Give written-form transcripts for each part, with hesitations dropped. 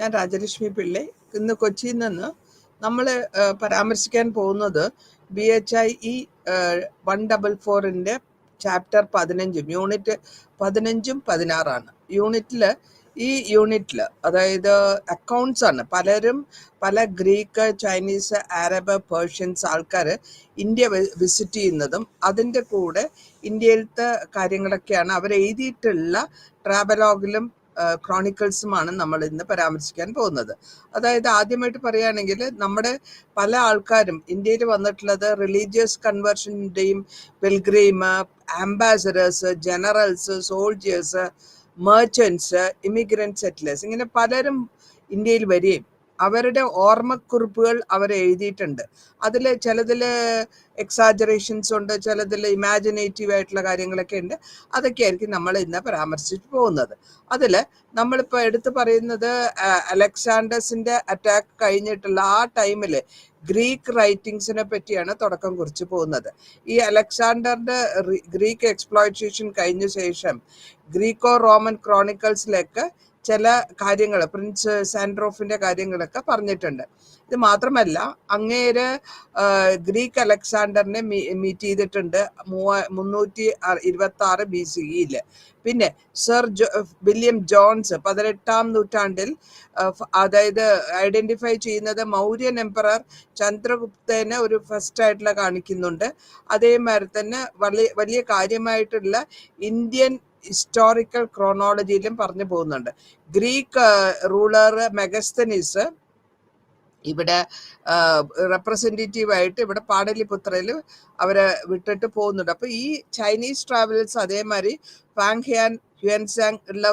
ഞാൻ രാജലക്ഷ്മി പിള്ളை. ഇന്ന് കൊച്ചിയിൽ നിന്ന് നമ്മൾ പരാമർശിക്കാൻ പോകുന്നത് BHIE 144 ചാപ്റ്റർ 15 യൂണിറ്റ് 15ഉം 16 ഈ യൂണിറ്റിൽ അതായത് അക്കൗണ്ട്സ് ആണ്. പലരും പല ഗ്രീക്ക്, ചൈനീസ്, അറബ്, പേർഷ്യൻസ് ആൾക്കാർ ഇന്ത്യ വിസിറ്റ് ചെയ്യുന്നതും അതിൻ്റെ കൂടെ ഇന്ത്യയിലത്തെ കാര്യങ്ങളൊക്കെയാണ് അവർ എഴുതിയിട്ടുള്ള ട്രാവലോഗിലും ക്രോണിക്കിൾസുമാണ് നമ്മൾ ഇന്ന് പരാമർശിക്കാൻ പോകുന്നത്. അതായത് ആദ്യമായിട്ട് പറയുകയാണെങ്കിൽ നമ്മുടെ പല ആൾക്കാരും ഇന്ത്യയിൽ വന്നിട്ടുള്ളത് റിലീജിയസ് കൺവേർഷൻ്റെയും pilgrim, ambassadors, generals, soldiers, merchants, immigrant settlers, ഇങ്ങനെ പലരും ഇന്ത്യയിൽ വരികയും അവരുടെ ഓർമ്മക്കുറിപ്പുകൾ അവർ എഴുതിയിട്ടുണ്ട്. അതിൽ ചിലതിൽ എക്സാജറേഷൻസ് ഉണ്ട്, ചിലതിൽ ഇമാജിനേറ്റീവ് ആയിട്ടുള്ള കാര്യങ്ങളൊക്കെ ഉണ്ട്. അതൊക്കെ ആയിരിക്കും നമ്മൾ ഇന്ന് പരാമർശിച്ച് പോകുന്നത്. അതിൽ നമ്മളിപ്പോൾ എടുത്തു പറയുന്നത് അലക്സാണ്ടേഴ്സിൻ്റെ അറ്റാക്ക് കഴിഞ്ഞിട്ടുള്ള ആ ടൈമിൽ ഗ്രീക്ക് റൈറ്റിങ്സിനെ പറ്റിയാണ് തുടക്കം കുറിച്ച് പോകുന്നത്. ഈ അലക്സാണ്ടറിൻ്റെ ഗ്രീക്ക് എക്സ്പ്ലോയിറ്റേഷൻ കഴിഞ്ഞ ശേഷം ഗ്രീക്കോ റോമൻ ക്രോണിക്കൽസിലേക്ക് ചില കാര്യങ്ങൾ, പ്രിൻസ് സാൻഡ്രോഫിൻ്റെ കാര്യങ്ങളൊക്കെ പറഞ്ഞിട്ടുണ്ട്. ഇത് മാത്രമല്ല, അങ്ങേര് ഗ്രീക്ക് അലക്സാണ്ടറിനെ മീറ്റ് ചെയ്തിട്ടുണ്ട് 326 BCE. പിന്നെ സർ വില്യം ജോൺസ് 18ാം നൂറ്റാണ്ടിൽ അതായത് ഐഡന്റിഫൈ ചെയ്യുന്നത് മൗര്യൻ എംപറർ ചന്ദ്രഗുപ്തനെ ഒരു ഫസ്റ്റ് ആയിട്ടുള്ള കാണിക്കുന്നുണ്ട്. അതേമാതിരി തന്നെ വലിയ കാര്യമായിട്ടുള്ള ഇന്ത്യൻ ഹിസ്റ്റോറിക്കൽ ക്രോണോളജിയിലും പറഞ്ഞു പോകുന്നുണ്ട്. ഗ്രീക്ക് റൂളർ മെഗസ്തനീസ് ഇവിടെ റെപ്രസെൻറ്റേറ്റീവായിട്ട് ഇവിടെ പാടലിപുത്രയിൽ അവരെ വിട്ടിട്ട് പോകുന്നുണ്ട്. അപ്പോൾ ഈ ചൈനീസ് ട്രാവലേഴ്സ് അതേമാതിരി ഫാങ്ഹിയാൻ, ഹ്യുൻസാങ് ഉള്ള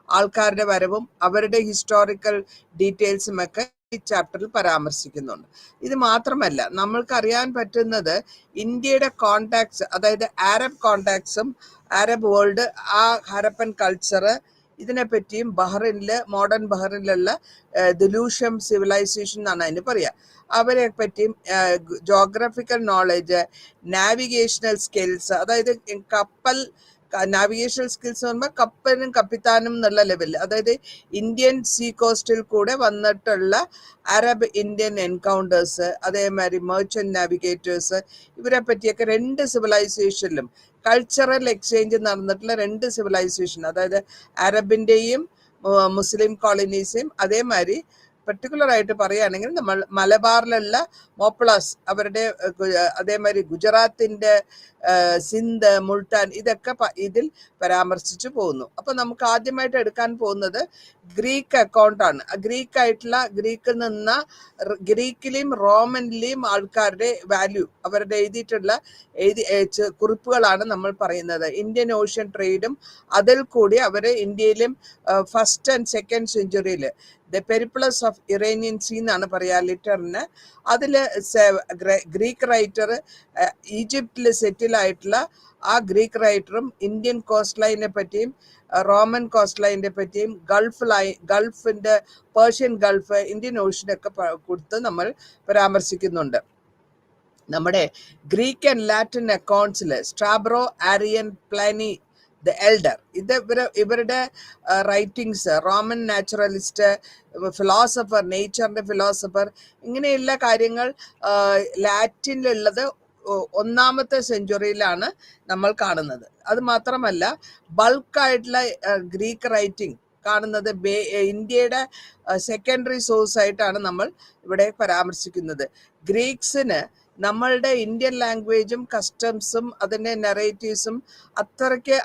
ആൾക്കാരുടെ വരവും അവരുടെ ഹിസ്റ്റോറിക്കൽ ഡീറ്റെയിൽസും ഒക്കെ ഈ ചാപ്റ്ററിൽ പരാമർശിക്കുന്നുണ്ട്. ഇത് മാത്രമല്ല, നമ്മൾക്കറിയാൻ പറ്റുന്നത് ഇന്ത്യയുടെ കോണ്ടാക്ട്സ്, അതായത് അറബ് കോണ്ടാക്ട്സും അറബ് വേൾഡ്, ആ ഹരപ്പൻ കൾച്ചർ, ഇതിനെപ്പറ്റിയും ബഹ്റിനില്, മോഡേൺ ബഹ്റിനിലുള്ള ദുലൂഷം സിവിലൈസേഷൻ എന്നാണ് അതിന് പറയുക, അവരെ പറ്റിയും ജോഗ്രഫിക്കൽ നോളജ്, നാവിഗേഷണൽ സ്കിൽസ്, അതായത് കപ്പൽ നാവിഗേഷണൽ സ്കിൽസ് എന്ന് പറയുമ്പോൾ കപ്പലും കപ്പിത്താനും എന്നുള്ള ലെവലിൽ, അതായത് ഇന്ത്യൻ സീ കോസ്റ്റിൽ കൂടെ വന്നിട്ടുള്ള അറബ് ഇന്ത്യൻ എൻകൗണ്ടേഴ്സ്, അതേമാതിരി മെർച്ചന്റ് നാവിഗേറ്റേഴ്സ്, ഇവരെ പറ്റിയൊക്കെ രണ്ട് സിവിലൈസേഷനിലും കൾച്ചറൽ എക്സ്ചേഞ്ച് നടന്നിട്ടുള്ള രണ്ട് സിവിലൈസേഷൻ, അതായത് അറബിൻ്റെയും മുസ്ലിം കോളനീസും, അതേമാതിരി പെർട്ടിക്കുലർ ആയിട്ട് പറയുകയാണെങ്കിൽ നമ്മൾ മലബാറിലുള്ള മോപ്ലാസ് അവരുടെ, അതേമാതിരി ഗുജറാത്തിൻ്റെ സിന്ധ്, മുൾട്ടാൻ, ഇതൊക്കെ ഇതിൽ പരാമർശിച്ചു പോകുന്നു. അപ്പൊ നമുക്ക് ആദ്യമായിട്ട് എടുക്കാൻ പോകുന്നത് ഗ്രീക്ക് അക്കൗണ്ടാണ്. ഗ്രീക്കിൽ നിന്ന് ഗ്രീക്കിലെയും റോമനിലെയും ആൾക്കാരുടെ വാല്യൂ, അവരുടെ എഴുതിയിട്ടുള്ള കുറിപ്പുകളാണ് നമ്മൾ പറയുന്നത്. ഇന്ത്യൻ ഓഷ്യൻ ട്രേഡും അതിൽ കൂടി അവർ ഇന്ത്യയിലും ഫസ്റ്റ് ആൻഡ് സെക്കൻഡ് സെഞ്ചുറിയിൽ the Periplus of Iranian sea എന്നാണ് പറയുക ലിറ്ററിന്. അതിൽ ഗ്രീക്ക് റൈറ്റർ ഈജിപ്തിൽ സെറ്റിൽ ആയിട്ടുള്ള ആ ഗ്രീക്ക് റൈറ്ററും ഇന്ത്യൻ കോസ്റ്റ് ലൈനെ പറ്റിയും റോമൻ കോസ്റ്റ് ലൈനിനെ പറ്റിയും ഗൾഫിന്റെ പേർഷ്യൻ ഗൾഫ്, ഇന്ത്യൻ ഓഷ്യനൊക്കെ കൊടുത്ത് നമ്മൾ പരാമർശിക്കുന്നുണ്ട്. നമ്മുടെ ഗ്രീക്ക് ആൻഡ് ലാറ്റിൻ അക്കൗണ്ട്സിൽ Strabo, Arrian, Pliny the elder, ഇവരുടെ റൈറ്റിങ്സ്, റോമൻ നാച്ചുറലിസ്റ്റ്, ഫിലോസഫർ, നേച്ചറിന്റെ ഫിലോസഫർ, ഇങ്ങനെയുള്ള കാര്യങ്ങൾ ലാറ്റിനിലുള്ളത് 1ാമത്തെ സെഞ്ചുറിയിലാണ് നമ്മൾ കാണുന്നത്. അത് മാത്രമല്ല, ബൾക്കായിട്ടുള്ള ഗ്രീക്ക് റൈറ്റിംഗ് കാണുന്നത് ഇന്ത്യയുടെ സെക്കൻഡറി സോഴ്സ് ആയിട്ടാണ് നമ്മൾ ഇവിടെ പരാമർശിക്കുന്നത്. ഗ്രീക്സിന് നമ്മളുടെ ഇന്ത്യൻ ലാംഗ്വേജും കസ്റ്റംസും അതിൻ്റെ നെറേറ്റീവ്സും അത്രയ്ക്ക്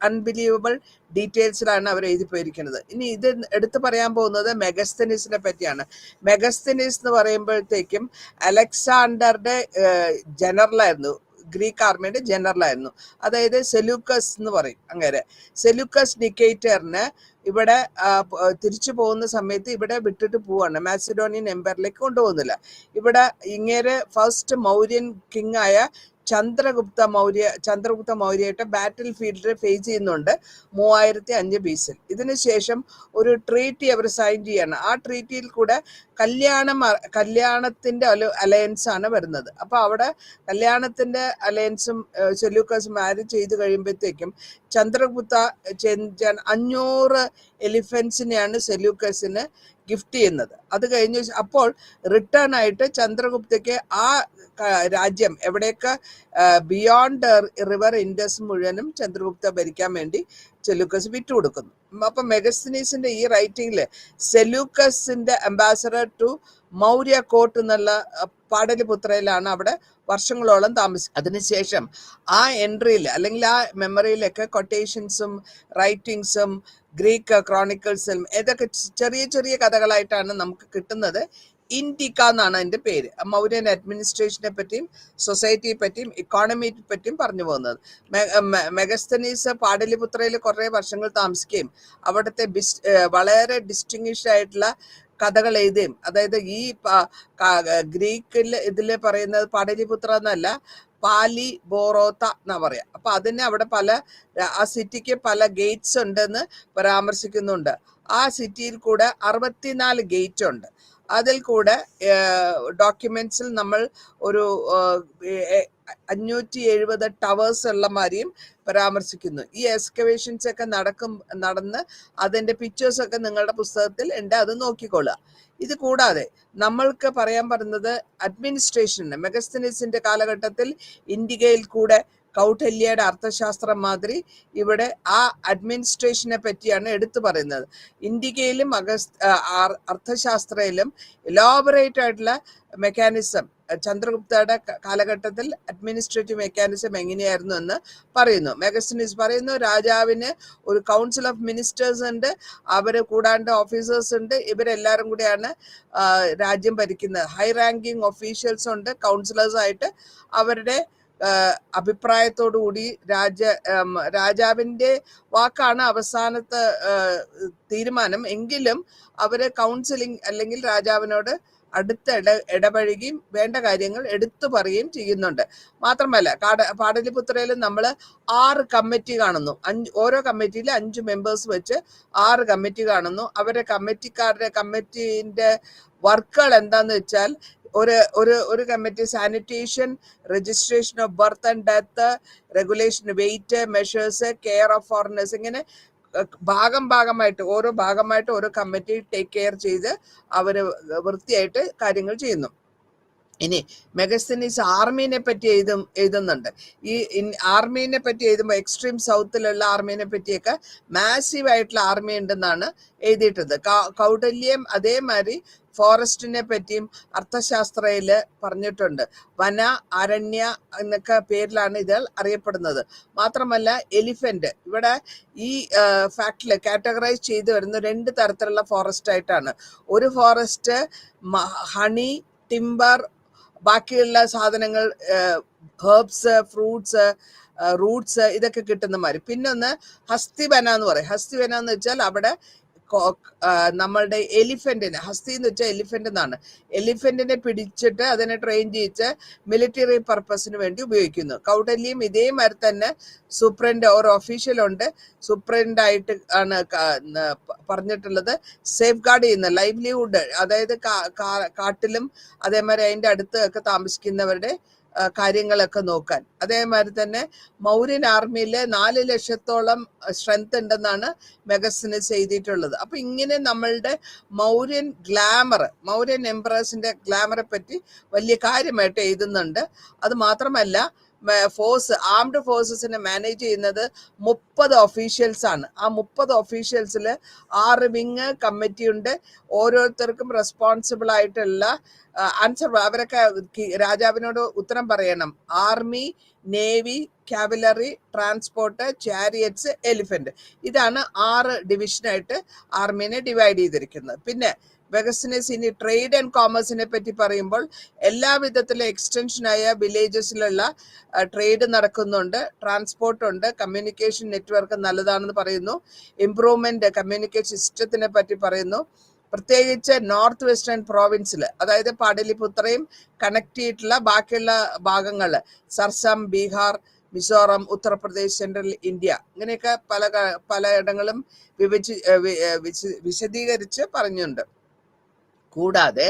അൺബിലീവബിൾ ഡീറ്റെയിൽസിലാണ് അവർ എഴുതി പോയിരിക്കുന്നത്. ഇനി ഇത് എടുത്തു പറയാൻ പോകുന്നത് മെഗസ്തനീസിനെ പറ്റിയാണ്. മെഗസ്തനീസ് എന്ന് പറയുമ്പോഴത്തേക്കും അലക്സാണ്ടറുടെ ജനറലായിരുന്നു, ഗ്രീക്ക് ആർമിയുടെ ജനറലായിരുന്നു. അതായത് സെലൂക്കസ് എന്ന് പറയും. അങ്ങനെ സെലൂക്കസ് നിക്കേറ്ററിന് ഇവിടെ തിരിച്ചു പോകുന്ന സമയത്ത് ഇവിടെ വിട്ടിട്ട് പോവാണ്, മാസിഡോണിയൻ എംപയറിലേക്ക് കൊണ്ടുപോകുന്നില്ല. ഇവിടെ ഇങ്ങേര് ഫസ്റ്റ് മൗര്യൻ കിങ് ആയ ചന്ദ്രഗുപ്ത മൗര്യയായിട്ട് ബാറ്റിൽ ഫീൽഡിൽ ഫേസ് ചെയ്യുന്നുണ്ട് 3005 BC. ഇതിനുശേഷം ഒരു ട്രീറ്റി അവർ സൈൻ ചെയ്യാണ്. ആ ട്രീറ്റിയിൽ കൂടെ കല്യാണത്തിന്റെ അലയൻസ് ആണ് വരുന്നത്. അപ്പൊ അവിടെ കല്യാണത്തിന്റെ അലയൻസും സെലൂക്കസ് മാരേജ് ചെയ്ത് കഴിയുമ്പോഴത്തേക്കും ചന്ദ്രഗുപ്ത 500 എലിഫൻസിനെയാണ് സെലൂക്കസിന് ഗിഫ്റ്റ് ചെയ്യുന്നത്. അത് കഴിഞ്ഞ് അപ്പോൾ റിട്ടേൺ ആയിട്ട് ചന്ദ്രഗുപ്തയ്ക്ക് ആ രാജ്യം എവിടെയൊക്കെ ബിയോണ്ട് റിവർ ഇൻഡസ് മുഴുവനും ചന്ദ്രഗുപ്ത ഭരിക്കാൻ വേണ്ടി സെലൂക്കസ് വിട്ടുകൊടുക്കുന്നു. അപ്പൊ മെഗസ്തനീസിന്റെ ഈ റൈറ്റിംഗില് സെലൂക്കസിന്റെ അംബാസഡർ ടു മൗര്യ കോർട്ട് എന്നുള്ള പാടലിപുത്രയിലാണ് അവിടെ വർഷങ്ങളോളം താമസിക്കും. അതിനുശേഷം ആ എൻട്രിയിൽ അല്ലെങ്കിൽ ആ മെമ്മറിയിലൊക്കെ കൊട്ടേഷൻസും റൈറ്റിങ്സും ഗ്രീക്ക് ക്രോണിക്കിൾസും ഇതൊക്കെ ചെറിയ ചെറിയ കഥകളായിട്ടാണ് നമുക്ക് കിട്ടുന്നത്. ഇൻഡിക്ക എന്നാണ് അതിന്റെ പേര്. മൗര്യൻ അഡ്മിനിസ്ട്രേഷനെ പറ്റിയും സൊസൈറ്റിയെ പറ്റിയും ഇക്കോണമിയെ പറ്റിയും പറഞ്ഞു പോകുന്നത്. മെഗസ്തനീസ് പാടലിപുത്രയിൽ കുറെ വർഷങ്ങൾ താമസിക്കുകയും അവിടുത്തെ വളരെ ഡിസ്റ്റിങ്വിഷ്ഡ് ആയിട്ടുള്ള കഥകൾ എഴുതുകയും, അതായത് ഈ ഗ്രീക്കിൽ ഇതില് പറയുന്നത് പാടലിപുത്ര എന്നല്ല, പാലി ബോറോത്ത എന്നാ പറയാ. അപ്പൊ അതിന് അവിടെ ആ സിറ്റിക്ക് പല ഗേറ്റ്സ് ഉണ്ടെന്ന് പരാമർശിക്കുന്നുണ്ട്. ആ സിറ്റിയിൽ കൂടെ 64 ഗേറ്റ് ഉണ്ട്. അതിൽ കൂടെ ഡോക്യുമെന്റ്സിൽ നമ്മൾ ഒരു 570 ടവേഴ്സ് ഉള്ള മാതിരിയും പരാമർശിക്കുന്നു. ഈ എക്സ്കവേഷൻസ് ഒക്കെ നടന്ന് അതിന്റെ പിക്ചേഴ്സ് ഒക്കെ നിങ്ങളുടെ പുസ്തകത്തിൽ ഉണ്ട്, അത് നോക്കിക്കൊള്ളുക. ഇത് കൂടാതെ നമ്മൾക്ക് പറയാൻ പറയുന്നത് അഡ്മിനിസ്ട്രേഷൻ മെഗസ്തനീസിന്റെ കാലഘട്ടത്തിൽ ഇന്ത്യയിൽ കൂടെ കൗഠല്യയുടെ അർത്ഥശാസ്ത്രം മാതിരി ഇവിടെ ആ അഡ്മിനിസ്ട്രേഷനെ പറ്റിയാണ് എടുത്തു പറയുന്നത്. ഇന്ത്യയിലും അർത്ഥശാസ്ത്രയിലും എലോബറേറ്റ് ആയിട്ടുള്ള മെക്കാനിസം ചന്ദ്രഗുപ്തയുടെ കാലഘട്ടത്തിൽ അഡ്മിനിസ്ട്രേറ്റീവ് മെക്കാനിസം എങ്ങനെയായിരുന്നു എന്ന് പറയുന്നു. മെഗസ്തനീസ് പറയുന്നു രാജാവിന് ഒരു കൗൺസിൽ ഓഫ് മിനിസ്റ്റേഴ്സ് ഉണ്ട്, അവര് കൂടാണ്ട് ഓഫീസേഴ്സ് ഉണ്ട്, ഇവരെല്ലാരും കൂടെയാണ് രാജ്യം ഭരിക്കുന്നത്. ഹൈ റാങ്കിങ് ഒഫീഷ്യൽസ് ഉണ്ട് കൗൺസിലേഴ്സ് ആയിട്ട്. അവരുടെ അഭിപ്രായത്തോടുകൂടി രാജാവിന്റെ വാക്കാണ് അവസാനത്തെ തീരുമാനം. എങ്കിലും അവര് കൗൺസിലിംഗ് അല്ലെങ്കിൽ രാജാവിനോട് അടുത്ത് ഇടപഴകിയും വേണ്ട കാര്യങ്ങൾ എടുത്തു പറയുകയും ചെയ്യുന്നുണ്ട്. മാത്രമല്ല പാടലിപുത്രയിൽ നമ്മൾ 6 കമ്മിറ്റി കാണുന്നു. ഓരോ കമ്മിറ്റിയിൽ 5 മെമ്പേഴ്സ് വെച്ച് 6 കമ്മിറ്റി കാണുന്നു. അവരുടെ കമ്മിറ്റിന്റെ വർക്കുകൾ എന്താന്ന് വെച്ചാൽ ഒരു committee sanitation, registration of birth and death, regulation weight measures, care of foreigners, ഇങ്ങനെ ഭാഗമായിട്ട് ഓരോ കമ്മിറ്റി ടേക്ക് കെയർ ചെയ്ത് അവര് വൃത്തിയായിട്ട് കാര്യങ്ങൾ ചെയ്യുന്നു. ഇനി മെഗസ്തനീസ് ആർമീനെ പറ്റി എഴുതുന്നുണ്ട്. ഈ ആർമീനെ പറ്റി എഴുതുമ്പോൾ എക്സ്ട്രീം സൗത്തിലുള്ള ആർമീനെ പറ്റിയൊക്കെ മാസീവ് ആയിട്ടുള്ള ആർമി ഉണ്ടെന്നാണ് എഴുതിയിട്ടത്. കൗടല്യം അതേമാതിരി ഫോറസ്റ്റിനെ പറ്റിയും അർത്ഥശാസ്ത്രയില് പറഞ്ഞിട്ടുണ്ട്. വന, അരണ്യ എന്നൊക്കെ പേരിലാണ് ഇത് അറിയപ്പെടുന്നത്. മാത്രമല്ല എലിഫന്റ് ഇവിടെ ഈ ഫാക്ടില് കാറ്റഗറൈസ് ചെയ്തു വരുന്ന 2 തരത്തിലുള്ള ഫോറസ്റ്റ് ആയിട്ടാണ്. ഒരു ഫോറസ്റ്റ് ഹണി, ടിമ്പർ, ബാക്കിയുള്ള സാധനങ്ങൾ, ഹെർബ്സ്, ഫ്രൂട്ട്സ്, റൂട്ട്സ് ഇതൊക്കെ കിട്ടുന്ന മാതിരി. പിന്നൊന്ന് ഹസ്തിവന എന്ന് പറയും. ഹസ്തിവന എന്ന് വെച്ചാൽ അവിടെ നമ്മളുടെ എലിഫന്റിനെ, ഹസ്തി എന്ന് വെച്ചാൽ എലിഫന്റ് എന്നാണ്, എലിഫന്റിനെ പിടിച്ചിട്ട് അതിനെ ട്രെയിൻ ചെയ്യിച്ച് മിലിറ്ററി പർപ്പസിന് വേണ്ടി ഉപയോഗിക്കുന്നു. കൗടല്യം ഇതേമാതിരി തന്നെ സൂപ്രണ്ട് ഒരു ഒഫീഷ്യൽ ഉണ്ട്, സൂപ്രണ്ട് ആയിട്ട് ആണ് പറഞ്ഞിട്ടുള്ളത്. സേഫ് ഗാർഡ് ചെയ്യുന്ന ലൈവ്ലിഹുഡ്, അതായത് കാട്ടിലും അതേമാതിരി അതിന്റെ അടുത്ത് ഒക്കെ താമസിക്കുന്നവരുടെ കാര്യങ്ങളൊക്കെ നോക്കാൻ. അതേമാതിരി തന്നെ മൗര്യൻ ആർമിയിലെ 4 ലക്ഷത്തോളം സ്ട്രെങ്ത് ഉണ്ടെന്നാണ് മെഗസ്തനീസ് എഴുതിയിട്ടുള്ളത്. അപ്പൊ ഇങ്ങനെ നമ്മളുടെ മൗര്യൻ എംപറേഴ്സിന്റെ ഗ്ലാമറെ പറ്റി വലിയ കാര്യമായിട്ട് എഴുതുന്നുണ്ട്. അത് മാത്രമല്ല ആംഡ് ഫോഴ്സസിനെ മാനേജ് ചെയ്യുന്നത് 30 ഒഫീഷ്യൽസ് ആണ്. ആ 30 ഒഫീഷ്യൽസിൽ 6 വിങ് കമ്മിറ്റി ഉണ്ട്. ഓരോരുത്തർക്കും റെസ്പോൺസിബിൾ ആയിട്ടുള്ള ആൻസർ, അവരൊക്കെ രാജാവിനോട് ഉത്തരം പറയണം. Army, navy, cavalry, transport, chariots, elephant, ഇതാണ് 6 ഡിവിഷനായിട്ട് ആർമീനെ ഡിവൈഡ് ചെയ്തിരിക്കുന്നത്. പിന്നെ മെഗസ്തനീസ് ഇനി ട്രേഡ് ആൻഡ് കോമേഴ്സിനെ പറ്റി പറയുമ്പോൾ എല്ലാ വിധത്തിലും എക്സ്റ്റൻഷനായ വില്ലേജസിലുള്ള ട്രേഡ് നടക്കുന്നുണ്ട്, ട്രാൻസ്പോർട്ട് ഉണ്ട്, കമ്മ്യൂണിക്കേഷൻ നെറ്റ്വർക്ക് നല്ലതാണെന്ന് പറയുന്നു, ഇംപ്രൂവ്മെന്റ് കമ്മ്യൂണിക്കേഷൻ സിസ്റ്റത്തിനെ പറ്റി പറയുന്നു. പ്രത്യേകിച്ച് നോർത്ത് വെസ്റ്റേൺ പ്രോവിൻസിൽ, അതായത് പാടലിപുത്രയും കണക്ട് ചെയ്തിട്ടുള്ള ബാക്കിയുള്ള ഭാഗങ്ങൾ, സർസം, ബീഹാർ, മിസോറം, ഉത്തർപ്രദേശ്, സെൻട്രൽ ഇന്ത്യ, ഇങ്ങനെയൊക്കെ പലയിടങ്ങളും വിശദീകരിച്ച് പറഞ്ഞുണ്ട്. കൂടാതെ